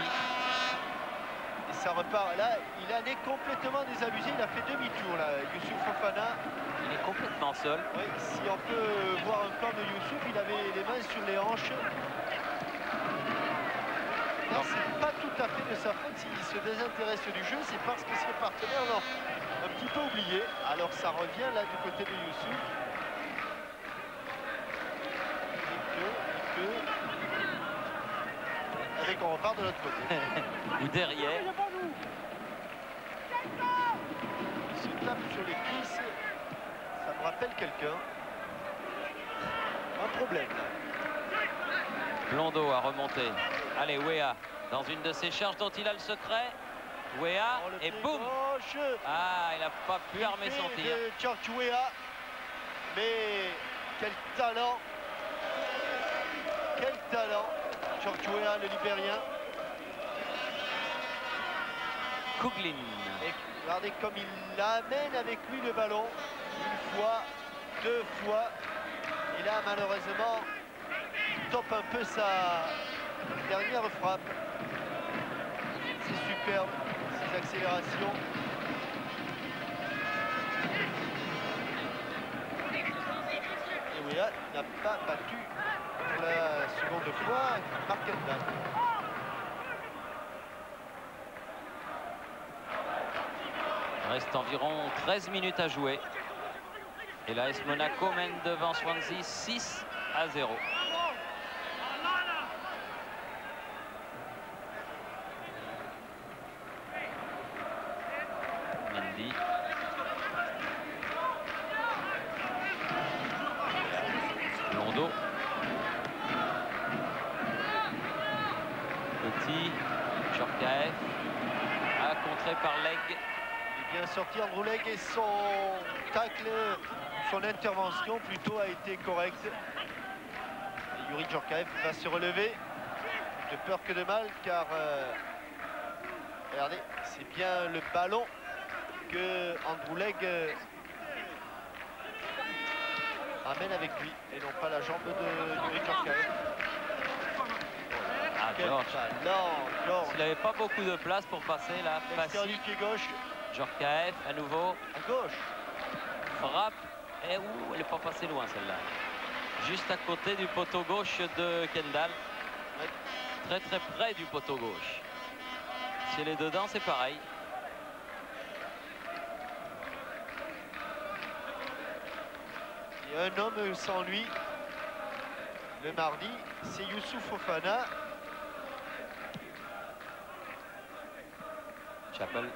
Et ça repart. Là, il en est complètement désabusé. Il a fait demi-tour là, Youssouf Fofana. Il est complètement seul. Oui, si on peut voir un plan de Youssouf, il avait les mains sur les hanches. Non, c'est pas tout à fait de sa faute s'il se désintéresse du jeu, c'est parce que ses partenaires l'ont un petit peu oublié. Alors ça revient là du côté de Youssouf. Et que qu'on repart de l'autre côté. Ou derrière. Il se tape sur les cuisses. Ça me rappelle quelqu'un. Un problème. Blondeau a remonté. Allez, Weah, dans une de ses charges dont il a le secret. Weah, Oh, le et pied boum. gauche. Ah, il n'a pas pu armer son Pied tir. de George Weah. Mais quel talent. Quel talent. George Weah, le Libérien. Kuglin. Et regardez comme il amène avec lui le ballon. Une fois, deux fois. Et là, malheureusement, il tope un peu sa dernière frappe. C'est superbe, ces accélérations. Et Weah n'a pas battu pour la seconde fois Markendal. Il reste environ 13 minutes à jouer. Et l'AS Monaco mène devant Swansea 6-0. Mendy. Blondeau. Petit. Djorkaeff. Contré par Legg. Il est bien sorti Andrew Legg et son tacle, son intervention plutôt a été correcte. Et Youri Djorkaeff va se relever. De peur que de mal car regardez, c'est bien le ballon que Andrew Legg amène avec lui et non pas la jambe de Youri Djorkaeff. Ah, Quel George. talent, George. Il n'avait pas beaucoup de place pour passer là. L'extérieur du Facile. pied gauche Djorkaeff à nouveau. à gauche. Frappe. Et ouh, elle n'est pas passée loin celle-là. Juste à côté du poteau gauche de Kendall. Ouais. Très très près du poteau gauche. Si elle est dedans, c'est pareil. Il y a un homme sans lui. Le mardi, c'est Youssouf Fofana. Chappell.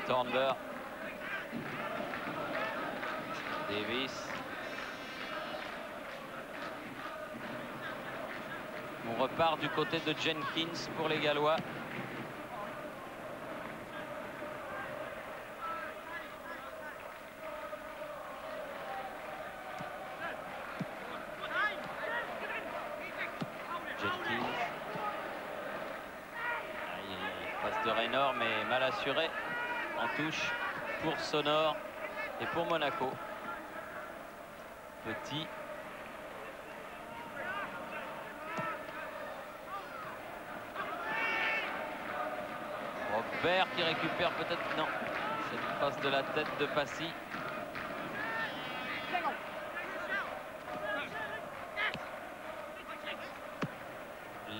Thornberg. Davis. On repart du côté de Jenkins pour les Gallois. Jenkins. Aïe, aïe, aïe. Passe de Raynor, mais mal assuré en touche pour Sonor et pour Monaco. Petit. Robert qui récupère peut-être, non, cette passe de la tête de Passy.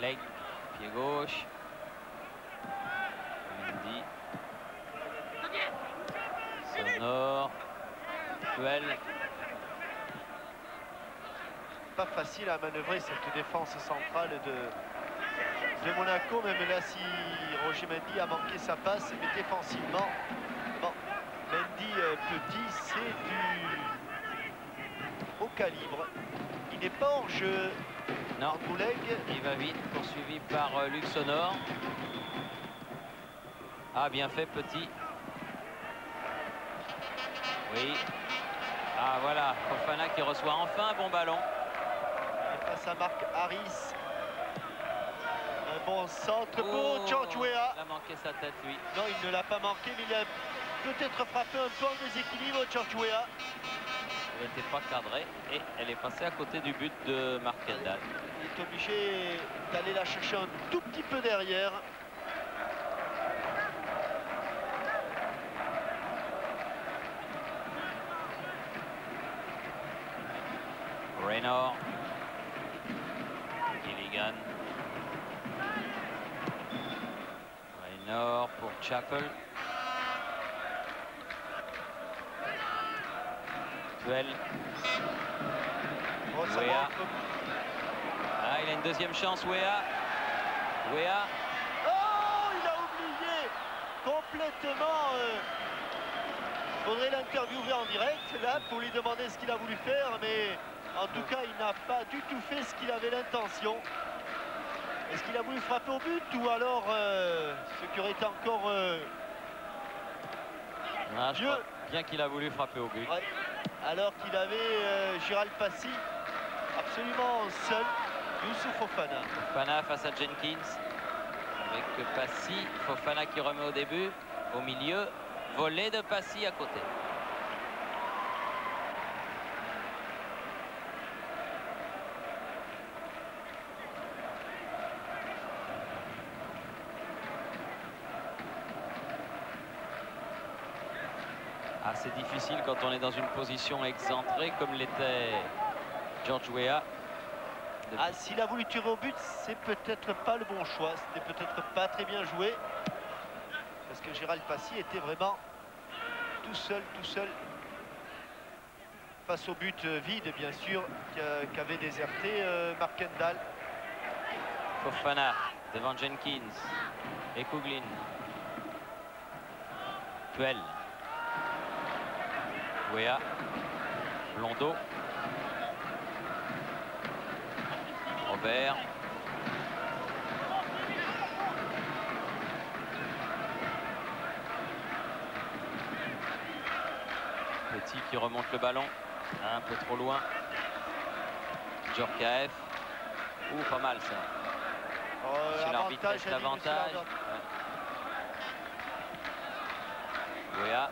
Legg, pied gauche. Mendy. Sonor. Puel. Pas facile à manœuvrer cette défense centrale de Monaco, même là si Roger Mendy a manqué sa passe, mais défensivement, bon, Mendy petit, c'est du haut calibre. Il n'est pas hors jeu. Non, Andrew Legg. il va vite, poursuivi par Luc Sonor. Ah, bien fait, Petit. Oui. Ah, voilà, Fofana qui reçoit enfin un bon ballon. Et face à Marc Harris. Un bon centre pour George Weah. Il a manqué sa tête, lui. Non, il ne l'a pas manqué, mais il a peut-être frappé un peu en déséquilibre, George Weah. Elle n'était pas cadrée et elle est passée à côté du but de Mark Kendall. Il est obligé d'aller la chercher un tout petit peu derrière. Raynor. Gilligan. Raynor pour Chappell. Puel. Oh, ça Weah. montre Ah, il a une deuxième chance, Weah. Weah. Oh, il a oublié complètement. Faudrait l'interviewer en direct là pour lui demander ce qu'il a voulu faire, mais en tout cas, il n'a pas du tout fait ce qu'il avait l'intention. Est-ce qu'il a voulu frapper au but ou alors ce qui aurait été encore Je crois bien qu'il a voulu frapper au but. Ouais. Alors qu'il avait Gérald Passy absolument seul. Youssouf Fofana. Fofana face à Jenkins. Avec Passy. Fofana qui remet au début. Au milieu. Volée de Passy à côté. Assez difficile quand on est dans une position excentrée comme l'était George Weah. Ah, s'il a voulu tirer au but, c'est peut-être pas le bon choix. C'était peut-être pas très bien joué. Parce que Gérald Passy était vraiment tout seul face au but vide, bien sûr, qu'avait déserté Markendal. Fofana devant Jenkins et Couglin. Puel. Weah. Blondeau. Robert. Petit qui remonte le ballon. Un peu trop loin. Djorkaeff. Ouh, pas mal ça. Si l'arbitre laisse l'avantage. Weah.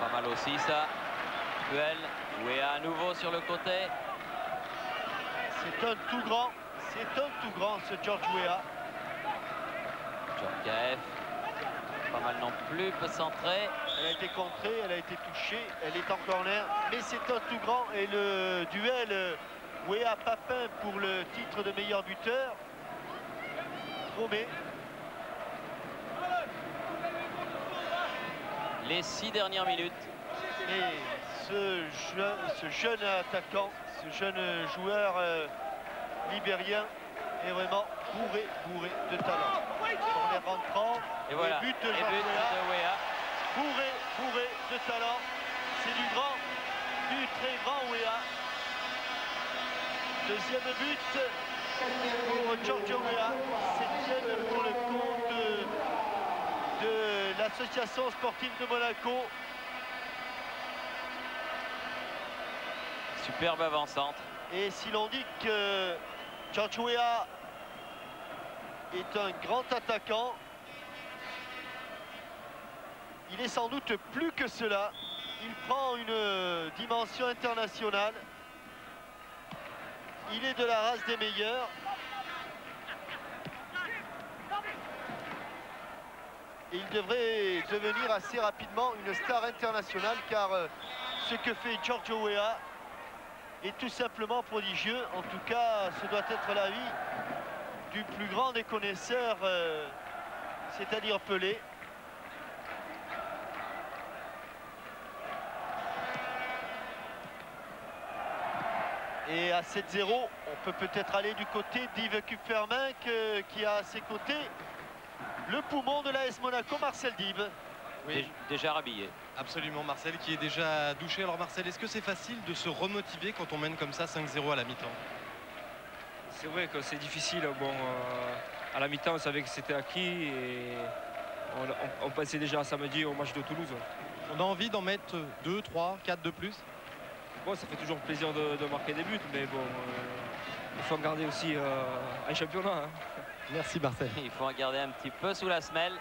Pas mal aussi ça. Puel. Weah à nouveau sur le côté. C'est un tout grand. C'est un tout grand ce George Weah. Djorkaeff. Pas mal non plus, peut centrer. Elle a été contrée, elle a été touchée, elle est en corner, mais c'est un tout grand et le duel Weah-Papin pour le titre de meilleur buteur promet. Les 6 dernières minutes. Et ce jeune attaquant, ce jeune joueur libérien est vraiment bourré de talent. Corner rentrant, et voilà, but de Weah. Bourré de talent. C'est du très grand Weah. Deuxième but pour Giorgio Weah. Septième pour le compte de l'association sportive de Monaco. Superbe avant-centre. Et si l'on dit que Giorgio Weah est un grand attaquant, il est sans doute plus que cela. Il prend une dimension internationale. Il est de la race des meilleurs. Et il devrait devenir assez rapidement une star internationale, car ce que fait Giorgio Weah est tout simplement prodigieux. En tout cas, ce doit être l'avis du plus grand des connaisseurs, c'est-à-dire Pelé. Et à 7-0, on peut peut-être aller du côté d'Yves Kupferman qui a à ses côtés le poumon de l'AS Monaco, Marcel Dive. Oui. Déjà rhabillé. Absolument, Marcel qui est déjà douché. Alors Marcel, est-ce que c'est facile de se remotiver quand on mène comme ça 5-0 à la mi-temps? C'est vrai que c'est difficile. Bon, à la mi-temps, on savait que c'était acquis et on pensait déjà samedi au match de Toulouse. On a envie d'en mettre 2, 3, 4 de plus? Bon, ça fait toujours plaisir de marquer des buts, mais bon, il faut en garder aussi un championnat. Hein. Merci Marcel. Il faut en garder un petit peu sous la semelle.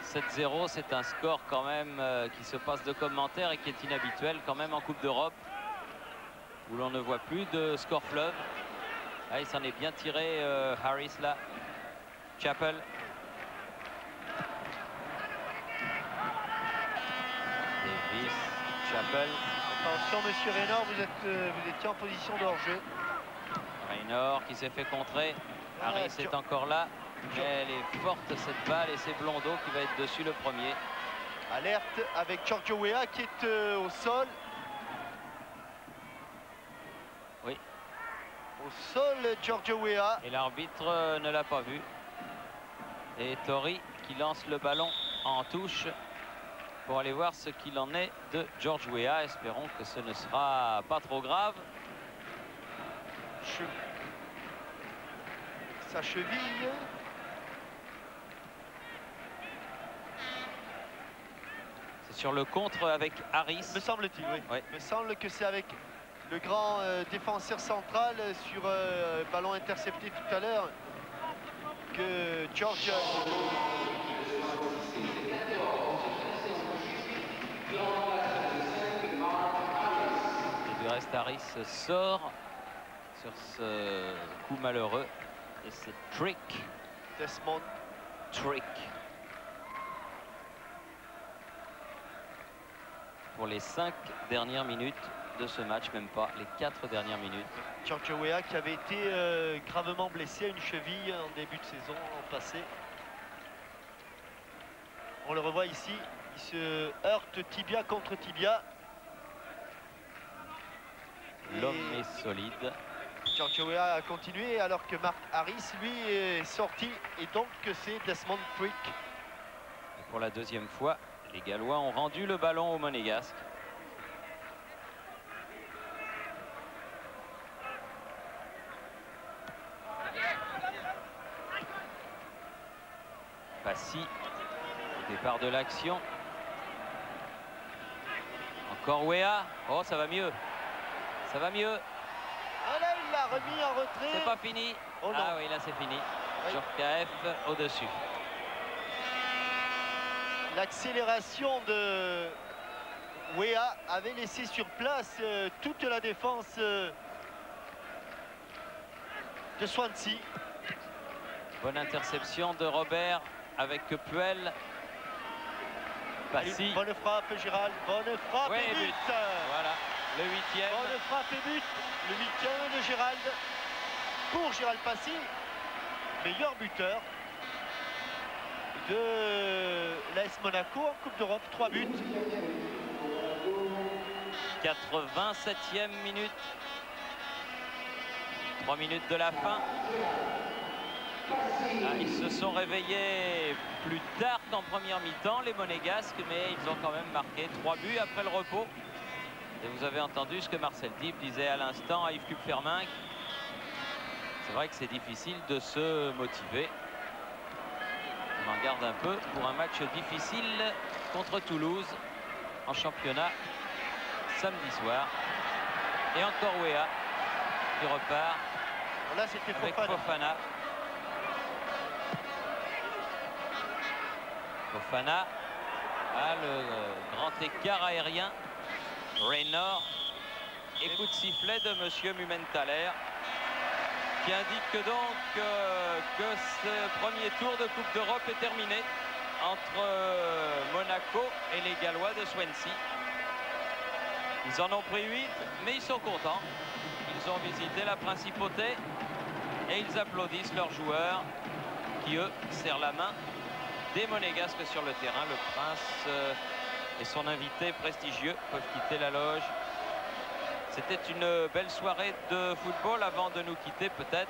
7-0, c'est un score quand même qui se passe de commentaires et qui est inhabituel quand même en Coupe d'Europe, où l'on ne voit plus de score fleuve. Ah, il s'en est bien tiré, Harris là. Chappell. Davis, Chappell. Attention, monsieur Raynor, vous étiez en position de hors-jeu. Raynor qui s'est fait contrer. Harris est encore là. Mais elle est forte cette balle et c'est Blondeau qui va être dessus le premier. Alerte avec Giorgio Weah qui est au sol. Oui. Au sol, Giorgio Weah. Et l'arbitre ne l'a pas vu. Et Tori qui lance le ballon en touche pour aller voir ce qu'il en est de George Weah. Espérons que ce ne sera pas trop grave. Sa cheville. C'est sur le contre avec Harris. Me semble-t-il, oui. Ouais. Me semble que c'est avec le grand défenseur central sur ballon intercepté tout à l'heure que George. Et du reste, Harris sort sur ce coup malheureux. Et c'est Desmond Trick. Pour les 5 dernières minutes de ce match, même pas les 4 dernières minutes. Giorgio Weah qui avait été gravement blessé à une cheville en début de saison en passé. On le revoit ici, il se heurte tibia contre tibia. L'homme est solide. Giorgio Weah a continué alors que Mark Harris, lui, est sorti. Et donc c'est Desmond Trick. Et pour la deuxième fois, les Gallois ont rendu le ballon au Monégasque. Passy, au départ de l'action. Encore Weah. Oh, ça va mieux. Ça va mieux. Ah là, il l'a remis en retrait. C'est pas fini. Oh non. Ah oui, là c'est fini. Oui. Djorkaeff au-dessus. L'accélération de Weah avait laissé sur place toute la défense de Swansea. Bonne interception de Robert avec Puel. Passy. Bonne frappe, Gérald. Bonne frappe Ouais, et but. Voilà, le 8e. Bonne frappe et but. Le 8e de Gérald. Pour Gérald Passy, meilleur buteur de l'AS Monaco en Coupe d'Europe. 3 buts. 87e minute. 3 minutes de la fin. Ah, ils se sont réveillés plus tard qu'en première mi-temps, les Monégasques, mais ils ont quand même marqué 3 buts après le repos. Et vous avez entendu ce que Marcel Diep disait à l'instant à Yves Kupferminck. C'est vrai que c'est difficile de se motiver. On en garde un peu pour un match difficile contre Toulouse en championnat samedi soir. Et encore Weah qui repart. Là, c'était avec Fofana. Fofana. Fofana a le grand écart aérien. Raynor. Et coup de sifflet de monsieur Mumenthaler qui indique donc que ce premier tour de Coupe d'Europe est terminé entre Monaco et les Gallois de Swansea. Ils en ont pris 8, mais ils sont contents. Ils ont visité la principauté et ils applaudissent leurs joueurs qui, eux, serrent la main des Monégasques sur le terrain. Le prince et son invité prestigieux peuvent quitter la loge. C'était une belle soirée de football. Avant de nous quitter, peut-être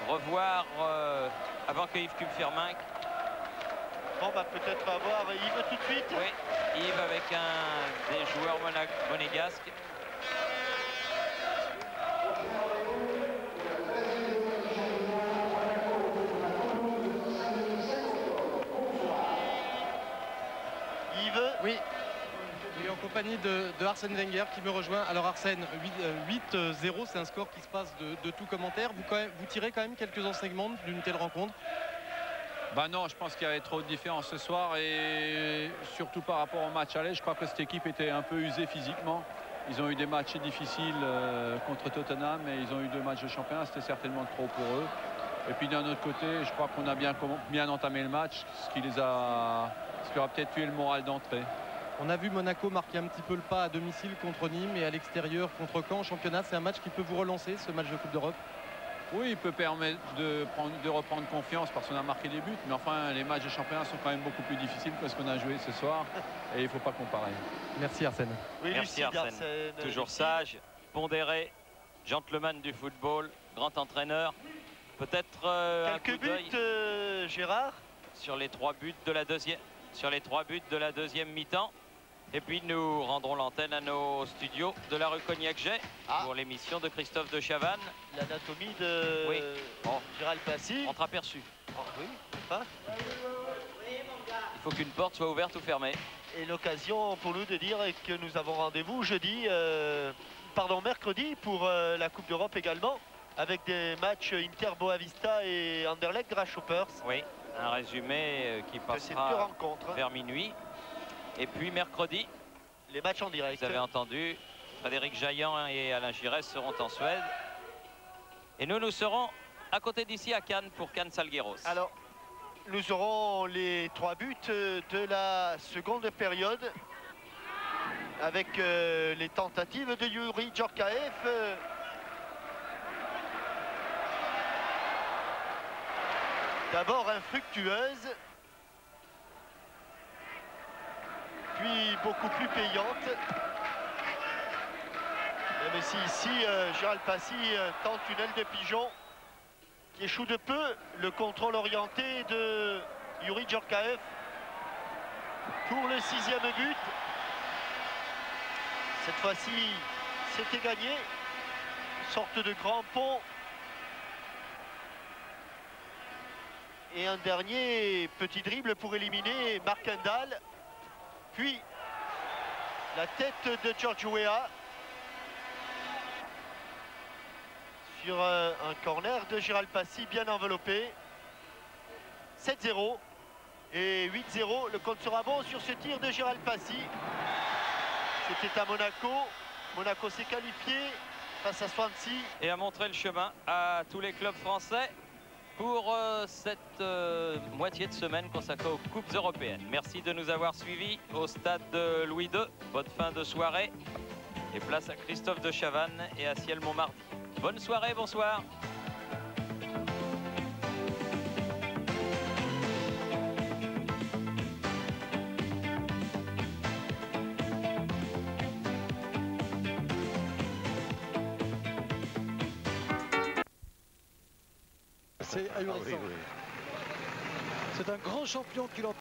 revoir avant que Yves Kupferminck. On va peut-être avoir Yves tout de suite. Oui, Yves avec un des joueurs monégasques. Yves. Oui. En compagnie de Arsène Wenger qui me rejoint. Alors Arsène, 8-0, c'est un score qui se passe de tout commentaire. Vous tirez quand même quelques enseignements d'une telle rencontre? Bah non, je pense qu'il y avait trop de différence ce soir et surtout par rapport au match aller, je crois que cette équipe était un peu usée physiquement. Ils ont eu des matchs difficiles contre Tottenham et ils ont eu 2 matchs de championnat, c'était certainement trop pour eux. Et puis d'un autre côté, je crois qu'on a bien entamé le match, ce qui aura peut-être tué le moral d'entrée. On a vu Monaco marquer un petit peu le pas à domicile contre Nîmes et à l'extérieur contre Caen en championnat. C'est un match qui peut vous relancer, ce match de Coupe d'Europe? Oui, il peut permettre de reprendre confiance parce qu'on a marqué des buts. Mais enfin, les matchs de championnat sont quand même beaucoup plus difficiles que ce qu'on a joué ce soir. Et il ne faut pas comparer. Merci Arsène. Oui, merci Arsène. Toujours sage, pondéré, gentleman du football. grand entraîneur. Peut-être un quelques coup d'œil buts, Gérard, sur les 3 buts de la deuxième mi-temps. Et puis nous rendrons l'antenne à nos studios de la rue Cognac-Jet pour l'émission de Christophe de Chavannes. l'anatomie de Oui. Bon. Gérald Passy. Entreaperçu. Oui, pas. Il faut qu'une porte soit ouverte ou fermée. Et l'occasion pour nous de dire que nous avons rendez-vous mercredi pour la Coupe d'Europe également, avec des matchs Inter Boavista et Anderlecht Grasshoppers. Oui, un résumé qui Ces deux passera rencontres. vers minuit. Et puis mercredi, Les matchs en direct. vous avez entendu, Frédéric Jaillant et Alain Giresse seront en Suède. Et nous serons à côté d'ici à Cannes pour Cannes-Salgueros. Alors, nous aurons les 3 buts de la seconde période avec les tentatives de Youri Djorkaeff. D'abord infructueuse, puis beaucoup plus payante. Même si ici, Gérald Passy tente une aile de pigeon qui échoue de peu. Le contrôle orienté de Youri Djorkaeff pour le 6e but. Cette fois-ci, c'était gagné. Une sorte de grand pont. Et un dernier petit dribble pour éliminer Mark Kendall. Puis la tête de George Weah sur un corner de Gérald Passy bien enveloppé. 7-0 et 8-0. Le compte sera bon sur ce tir de Gérald Passy. C'était à Monaco. Monaco s'est qualifié face à Swansea. Et a montré le chemin à tous les clubs français pour cette moitié de semaine consacrée aux Coupes européennes. Merci de nous avoir suivis au stade de Louis II. Bonne fin de soirée. Et place à Christophe de Chavannes et à Ciel Montmardi. Bonne soirée, bonsoir. C'est ahurissant. C'est un grand champion qui l'emporte.